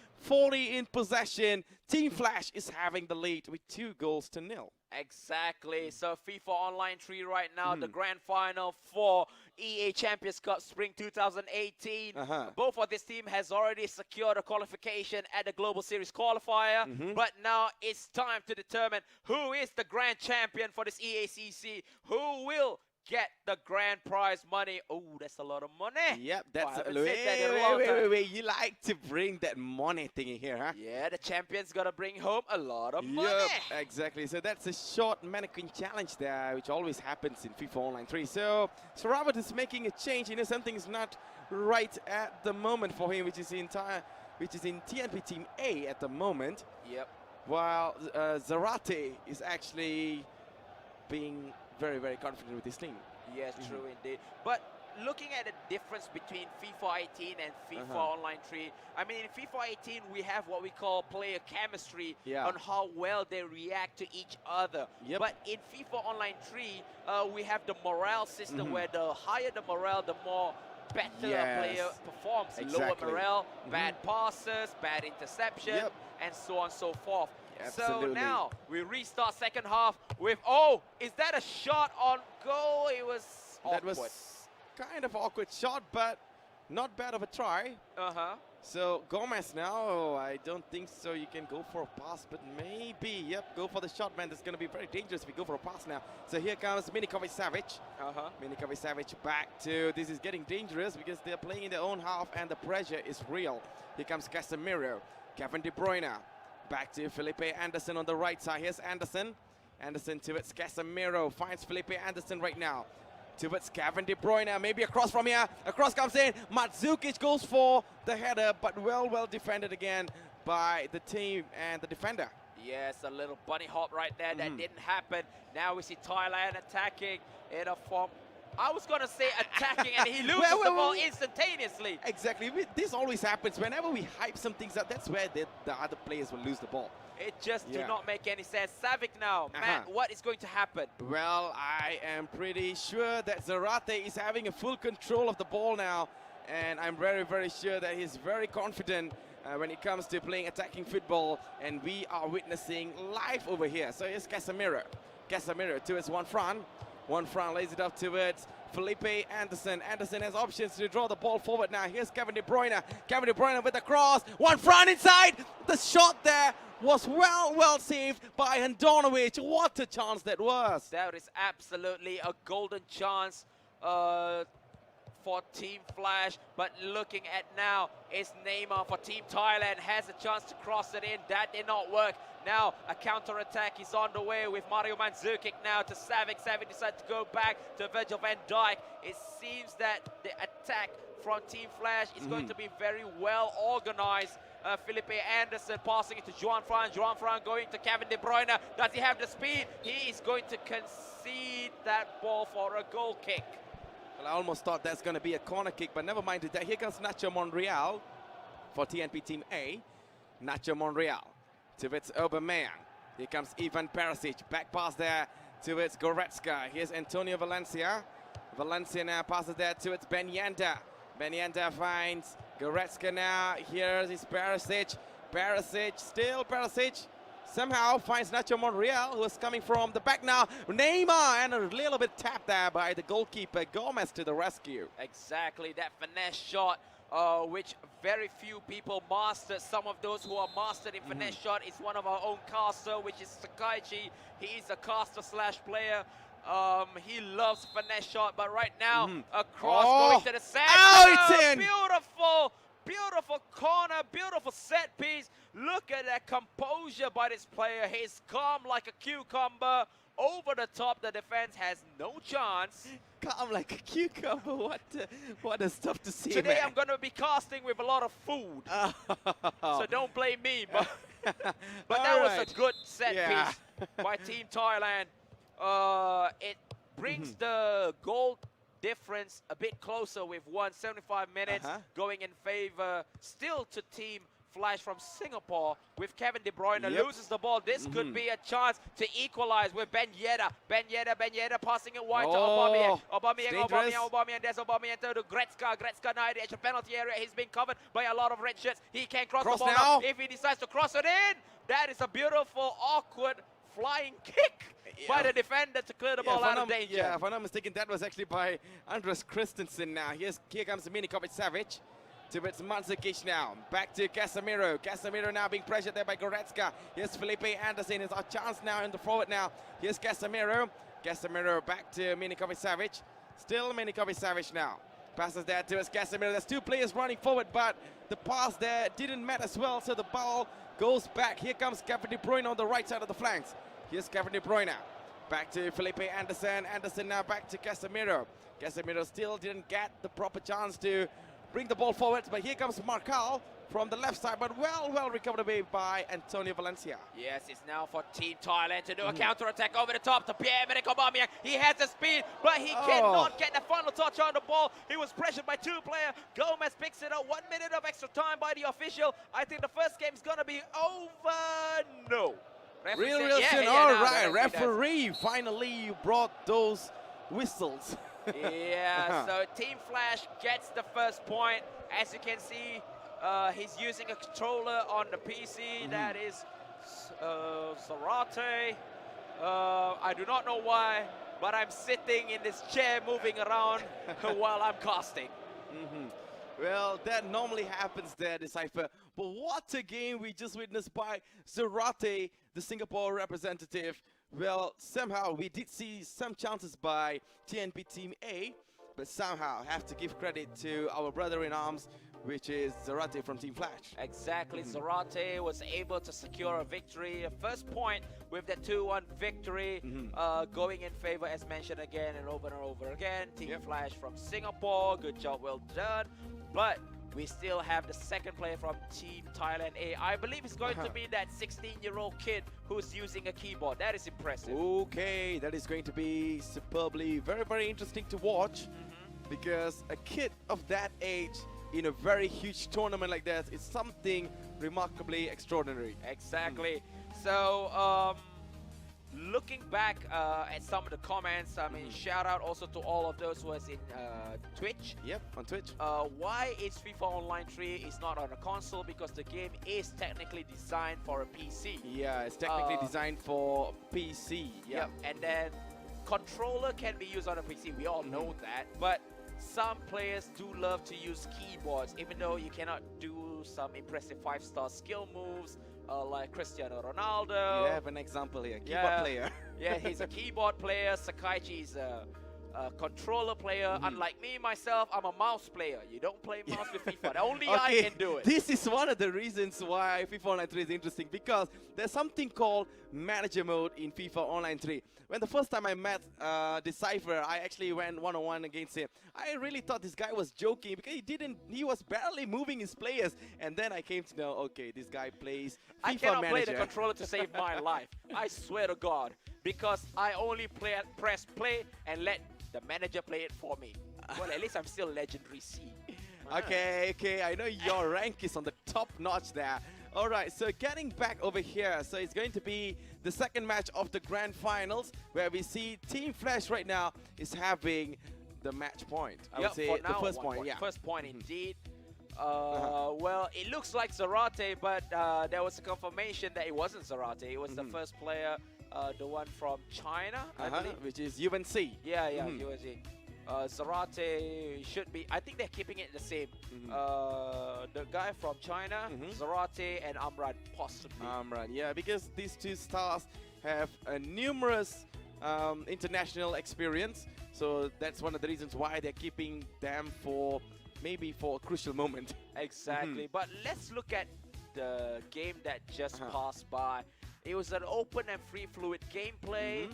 Speaker 6: in possession. Team Flash is having the lead with 2-0.
Speaker 7: Exactly. So FIFA Online 3 right now, the grand final for EA Champions Cup Spring 2018. Both of this team has already secured a qualification at the Global Series qualifier. But now it's time to determine who is the grand champion for this EACC. Who will get the grand prize money? Oh, that's a lot of money.
Speaker 6: Yep,
Speaker 7: I
Speaker 6: that's
Speaker 7: haven't said that in a long time.
Speaker 6: wait. You like to bring that money thing in here, huh?
Speaker 7: Yeah, the champion's got to bring home a lot of money.
Speaker 6: Yep, exactly. So that's a short mannequin challenge there, which always happens in FIFA Online 3. So Robert is making a change. You know, something's not right at the moment for him, which is in TNP Team A at the moment.
Speaker 7: Yep.
Speaker 6: While Zarate is actually being very, very confident with his team.
Speaker 7: Yes, true indeed. But looking at the difference between FIFA 18 and FIFA Online 3, I mean, in FIFA 18, we have what we call player chemistry on how well they react to each other. But in FIFA Online 3, we have the morale system where the higher the morale, the more better a player performs. Lower morale, bad passes, bad interception, and so on and so forth.
Speaker 6: Absolutely.
Speaker 7: So now we restart second half with, is that a shot on goal? It was awkward.
Speaker 6: That was kind of awkward shot, but not bad of a try. So Gomez now, I don't think so. You can go for a pass, but maybe, go for the shot, man. That's going to be very dangerous if we go for a pass now. So here comes Milinkovic-Savic. Milinkovic-Savic back to, this is getting dangerous because they're playing in their own half and the pressure is real. Here comes Casemiro, Kevin De Bruyne. Back to Felipe Anderson on the right side. Here's Anderson. Anderson towards Casemiro. Finds Felipe Anderson right now. Towards Kevin De Bruyne. Maybe a cross from here. A cross comes in. Mandzukic goes for the header, but well defended again by the team and the defender.
Speaker 7: Yes, a little bunny hop right there. That didn't happen. Now we see Thailand attacking in a form. I was going to say attacking, and he loses the ball instantaneously.
Speaker 6: Exactly. This always happens. Whenever we hype some things up, that's where the other players will lose the ball.
Speaker 7: It just do not make any sense. Savic now, Matt, what is going to happen?
Speaker 6: Well, I am pretty sure that Zarate is having a full control of the ball now. And I'm very sure that he's very confident when it comes to playing attacking football. And we are witnessing live over here. So here's Casemiro. Casemiro towards one front. One front lays it up towards Felipe Anderson. Anderson has options to draw the ball forward now. Here's Kevin De Bruyne. Kevin De Bruyne with the cross. One front inside. The shot there was well saved by Handanovic. What a chance that was.
Speaker 7: That is absolutely a golden chance for Team Flash. But looking at now, it's Neymar for Team Thailand. Has a chance to cross it in. That did not work. Now a counter-attack is on the way with Mario Mandzukic now to Savic. Savic decides to go back to Virgil van Dijk. It seems that the attack from Team Flash is going to be very well organized. Felipe Anderson passing it to Juan Fran. Juan Fran going to Kevin De Bruyne. Does he have the speed? He is going to concede that ball for a goal kick.
Speaker 6: Well, I almost thought that's going to be a corner kick, but never mind that. Here comes Nacho Monreal for TNP Team A. Nacho Monreal towards Aubameyang. Here comes Ivan Perisic. Back pass there towards Goretzka. Here's Antonio Valencia. Valencia now passes there towards Ben Yanda. Ben Yanda finds Goretzka now. Here is Perisic. Perisic, still Perisic. Somehow finds Nacho Monreal, who is coming from the back now. Neymar, and a little bit tapped there by the goalkeeper. Gomez to the rescue.
Speaker 7: Exactly, that finesse shot, which very few people master. Some of those who are mastered in finesse shot is one of our own caster, which is Sakaichi. He is a caster slash player. He loves finesse shot, but right now, a cross going to the center.
Speaker 6: Oh, it's in!
Speaker 7: Beautiful corner, beautiful set piece. Look at that composure by this player. He's calm like a cucumber. Over the top, the defense has no chance.
Speaker 6: Calm like a cucumber. What a stuff to see,
Speaker 7: Today
Speaker 6: man.
Speaker 7: I'm going to be casting with a lot of food. So don't blame me. But But that was
Speaker 6: Alright.
Speaker 7: a good set
Speaker 6: Yeah.
Speaker 7: piece by Team Thailand. It brings the goal difference a bit closer with 175 minutes going in favor still to Team Flash from Singapore with Kevin De Bruyne loses the ball. This could be a chance to equalize with Ben Yedder. Ben Yedder passing it wide to Aubameyang. Aubameyang. There's Aubameyang to Gretzka. Gretzka now at the edge of penalty area. He's been covered by a lot of red shirts. He can cross the ball now. If he decides to cross it in, that is a beautiful, awkward flying kick by the defender to clear the ball out of danger.
Speaker 6: Yeah, if I'm not mistaken, that was actually by Andres Christensen now. Here comes Milinkovic-Savic towards Mandzukic now. Back to Casemiro. Casemiro now being pressured there by Goretzka. Here's Felipe Anderson. It's our chance now in the forward now. Here's Casemiro. Casemiro back to Milinkovic-Savic. Still Milinkovic-Savic now. Passes there towards Casemiro. There's two players running forward, but the pass there didn't match as well, so the ball goes back. Here comes Kevin De Bruyne on the right side of the flanks. Here's Kevin De Bruyne. Back to Felipe Anderson. Anderson now back to Casemiro. Casemiro still didn't get the proper chance to bring the ball forward, but here comes Marcal from the left side, but well recovered away by Antonio Valencia.
Speaker 7: Yes, it's now for Team Thailand to do a counter-attack over the top to Pierre-Emerick Aubameyang. He has the speed, but he cannot get the final touch on the ball. He was pressured by two players. Gomez picks it up. 1 minute of extra time by the official. I think the first game is going to be over. No. Referee
Speaker 6: Real
Speaker 7: said,
Speaker 6: soon.
Speaker 7: no,
Speaker 6: All
Speaker 7: the
Speaker 6: right,
Speaker 7: referee
Speaker 6: referee, finally you brought those whistles.
Speaker 7: Yeah, so Team Flash gets the first point. As you can see, he's using a controller on the PC. That is Zarate. I do not know why, but I'm sitting in this chair moving around while I'm casting.
Speaker 6: Well, that normally happens there, Decipher. But what a game we just witnessed by Zarate, the Singapore representative. Well, somehow we did see some chances by TNP Team A, but somehow have to give credit to our brother-in-arms, which is Zarate from Team Flash.
Speaker 7: Exactly, Zarate was able to secure a victory, a first point with the 2-1 victory, going in favor, as mentioned again and over again. Team Flash from Singapore, good job, well done. But we still have the second player from Team Thailand A. I believe it's going to be that 16-year-old kid who's using a keyboard. That is impressive.
Speaker 6: Okay, that is going to be superbly very interesting to watch, because a kid of that age in a very huge tournament like that is something remarkably extraordinary.
Speaker 7: Exactly. So, looking back at some of the comments, I mean, shout out also to all of those who was in Twitch.
Speaker 6: Yep, on Twitch.
Speaker 7: Why is FIFA Online 3 is not on a console? Because the game is technically designed for a PC.
Speaker 6: Yeah, it's technically designed for PC.
Speaker 7: Yep. And then controller can be used on a PC. We all know that. But some players do love to use keyboards, even though you cannot do some impressive 5-star skill moves like Cristiano Ronaldo.
Speaker 6: You have an example here, keyboard player.
Speaker 7: Yeah, he's a keyboard player. Sakaichi is a controller player. Unlike me, myself, I'm a mouse player. You don't play mouse with FIFA. Only I can do it.
Speaker 6: This is one of the reasons why FIFA Online 3 is interesting, because there's something called manager mode in FIFA Online 3. When the first time I met Decipher, I actually went one-on-one against him. I really thought this guy was joking, because he was barely moving his players. And then I came to know, okay, this guy plays FIFA
Speaker 7: I cannot
Speaker 6: manager.
Speaker 7: play the controller to save my life. I swear to God. Because I only press play and let the manager play it for me. Well, at least I'm still legendary C.
Speaker 6: Okay, I know your rank is on the top notch there. All right, so getting back over here, so it's going to be the second match of the grand finals, where we see Team Flash right now is having the match point. I would say the first point, yeah.
Speaker 7: First point indeed. Well, it looks like Zarate, but there was a confirmation that it wasn't Zarate. It was the first player, the one from China, I believe.
Speaker 6: Which is UNC.
Speaker 7: Yeah, UNC. Zarate should be, I think they're keeping it the same. The guy from China, Zarate and Amran, possibly.
Speaker 6: Amran, yeah, because these two stars have a numerous international experience. So that's one of the reasons why they're keeping them for maybe for a crucial moment.
Speaker 7: Exactly. But let's look at the game that just passed by. It was an open and free fluid gameplay.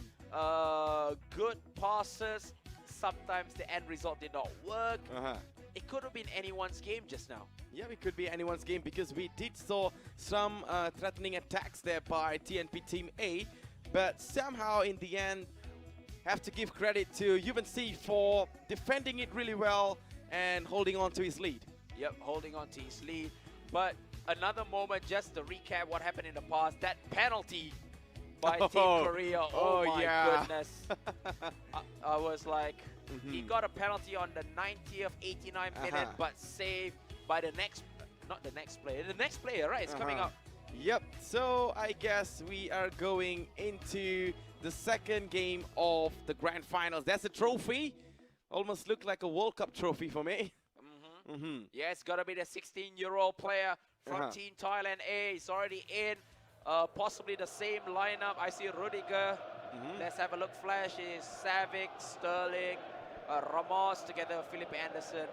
Speaker 7: Good passes. Sometimes the end result did not work. It could have been anyone's game just now.
Speaker 6: Yeah, it could be anyone's game because we did saw some threatening attacks there by TNP Team A, but somehow in the end, have to give credit to UNC for defending it really well and holding on to his lead.
Speaker 7: Yep, holding on to his lead. But another moment, just to recap what happened in the past, that penalty by Team Korea. Oh my goodness. I was like, he got a penalty on the 90th, 89th minute, but saved by the next, not the next player, the next player, right? It's coming up.
Speaker 6: Yep, so I guess we are going into the second game of the grand finals. That's a trophy. Almost looked like a World Cup trophy for me.
Speaker 7: Yeah, it's got to be the 16-year-old player from Team Thailand A. He's already in. Possibly the same lineup. I see Rudiger. Let's have a look. Flash is Savic, Sterling, Ramos together with Philip Anderson.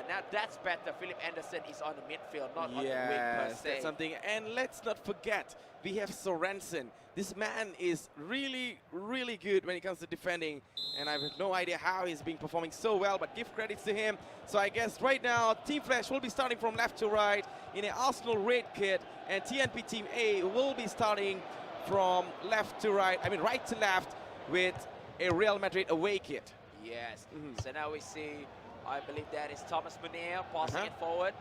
Speaker 7: Now that's better. Philip Anderson is on the midfield, not on the wing per se.
Speaker 6: That's something. And let's not forget, we have Sorensen. This man is really, really good when it comes to defending. And I have no idea how he's been performing so well, but give credits to him. So I guess right now, Team Flash will be starting from left to right in an Arsenal red kit. And TNP Team A will be starting from left to right, I mean right to left with a Real Madrid away kit.
Speaker 7: Yes. So now we see, I believe that is Thomas Munir passing it forward.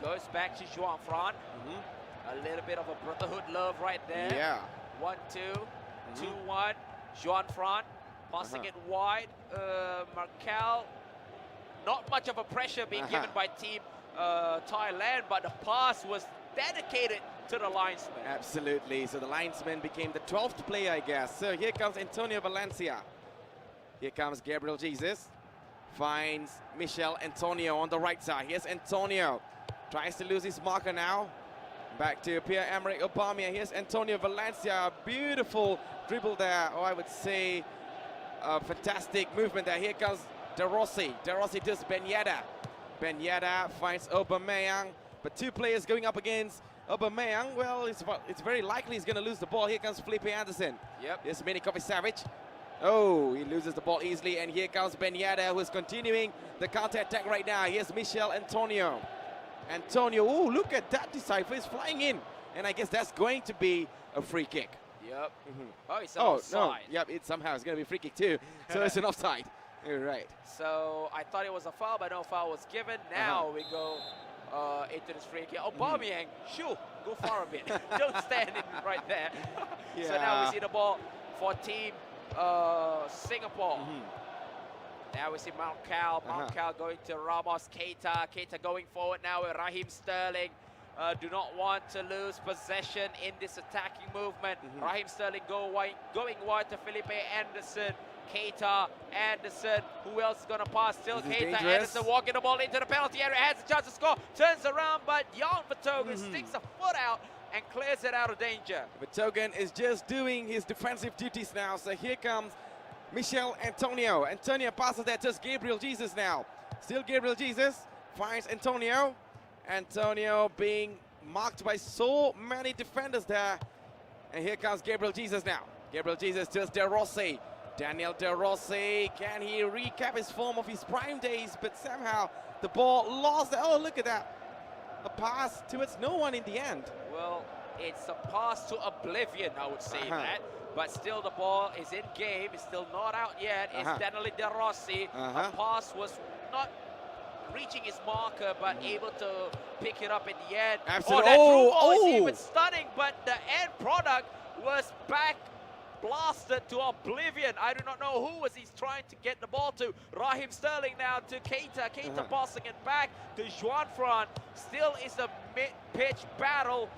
Speaker 7: Goes back to Juan Fran. A little bit of a brotherhood love right there.
Speaker 6: Yeah.
Speaker 7: 1-2, 2-1. Juan Fran passing it wide. Markel, not much of a pressure being given by Team Thailand, but the pass was dedicated to the linesman.
Speaker 6: Absolutely. So the linesman became the 12th player, I guess. So here comes Antonio Valencia. Here comes Gabriel Jesus. Finds Michel Antonio on the right side. Here's Antonio. Tries to lose his marker now. Back to Pierre-Emerick Aubameyang. Here's Antonio Valencia. Beautiful dribble there. Or I would say a fantastic movement there. Here comes De Rossi. De Rossi does Ben Yedder. Ben Yedder finds Aubameyang. But two players going up against Aubameyang. Well, it's very likely he's going to lose the ball. Here comes Felipe Anderson.
Speaker 7: Yep.
Speaker 6: Here's Milinkovic-Savic. Oh, he loses the ball easily. And here comes Ben Yedder, who's continuing the counter-attack right now. Here's Michel Antonio. Antonio, oh, look at that. Decipher is flying in. And I guess that's going to be a free kick.
Speaker 7: Yep. Oh, it's an offside.
Speaker 6: No. Yep, it's going to be a free kick too. So it's an offside. You're right.
Speaker 7: So I thought it was a foul, but no foul was given. Now we go into this free kick. Aubameyang, sure, go far a bit. Don't stand in right there. So now we see the ball for Team Singapore. Now we see Markel. Markel going to Ramos. Keita. Keita going forward now with Raheem Sterling. Do not want to lose possession in this attacking movement. Raheem Sterling going wide to Felipe Anderson. Keita, Anderson. Who else is going to pass? Still Keita. Anderson walking the ball into the penalty area. Has a chance to score. Turns around, but Jan Vertonghen sticks a foot out and clears it out of danger.
Speaker 6: Vertonghen is just doing his defensive duties now. So here comes Michel Antonio. Antonio passes that to Gabriel Jesus now. Still Gabriel Jesus finds Antonio. Antonio being marked by so many defenders there. And here comes Gabriel Jesus now. Gabriel Jesus to De Rossi. Daniel De Rossi, can he recap his form of his prime days? But somehow the ball lost. Oh, look at that. A pass towards no one in the end.
Speaker 7: Well, it's a pass to oblivion, I would say that. But still the ball is in game. It's still not out yet. It's Daniel De Rossi. A pass was not reaching his marker, but able to pick it up in the end.
Speaker 6: Absolutely.
Speaker 7: Oh, that through ball is even stunning, but the end product was back blasted to oblivion. I do not know who was he's trying to get the ball to. Raheem Sterling now to Keita. Keita passing it back to Juan Fran. Still is a mid-pitch battle.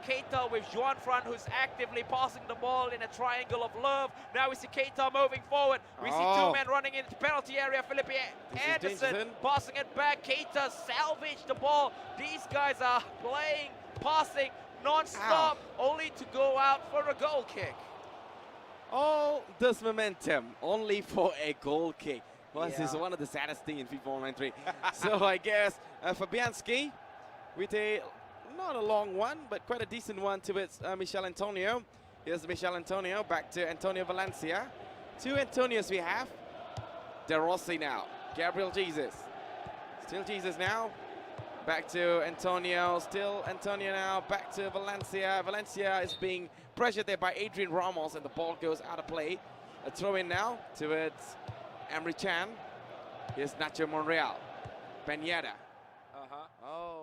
Speaker 7: Keita with Juan Fran, who's actively passing the ball in a triangle of love. Now we see Keita moving forward. We see two men running into the penalty area. Felipe Anderson passing it back. Keita salvaged the ball. These guys are playing, passing non-stop, only to go out for a goal kick.
Speaker 6: All this momentum only for a goal kick. Well, this is one of the saddest things in FIFA Online 3. So I guess Fabianski with a, not a long one, but quite a decent one towards Michel Antonio. Here's Michel Antonio, back to Antonio Still Jesus now. Back to Antonio. Still Antonio now. Back to Valencia. Valencia is being pressured there by Adrian Ramos, and the ball goes out of play. A throw in now towards Emery Chan. Here's Nacho Monreal. Peñera. Oh.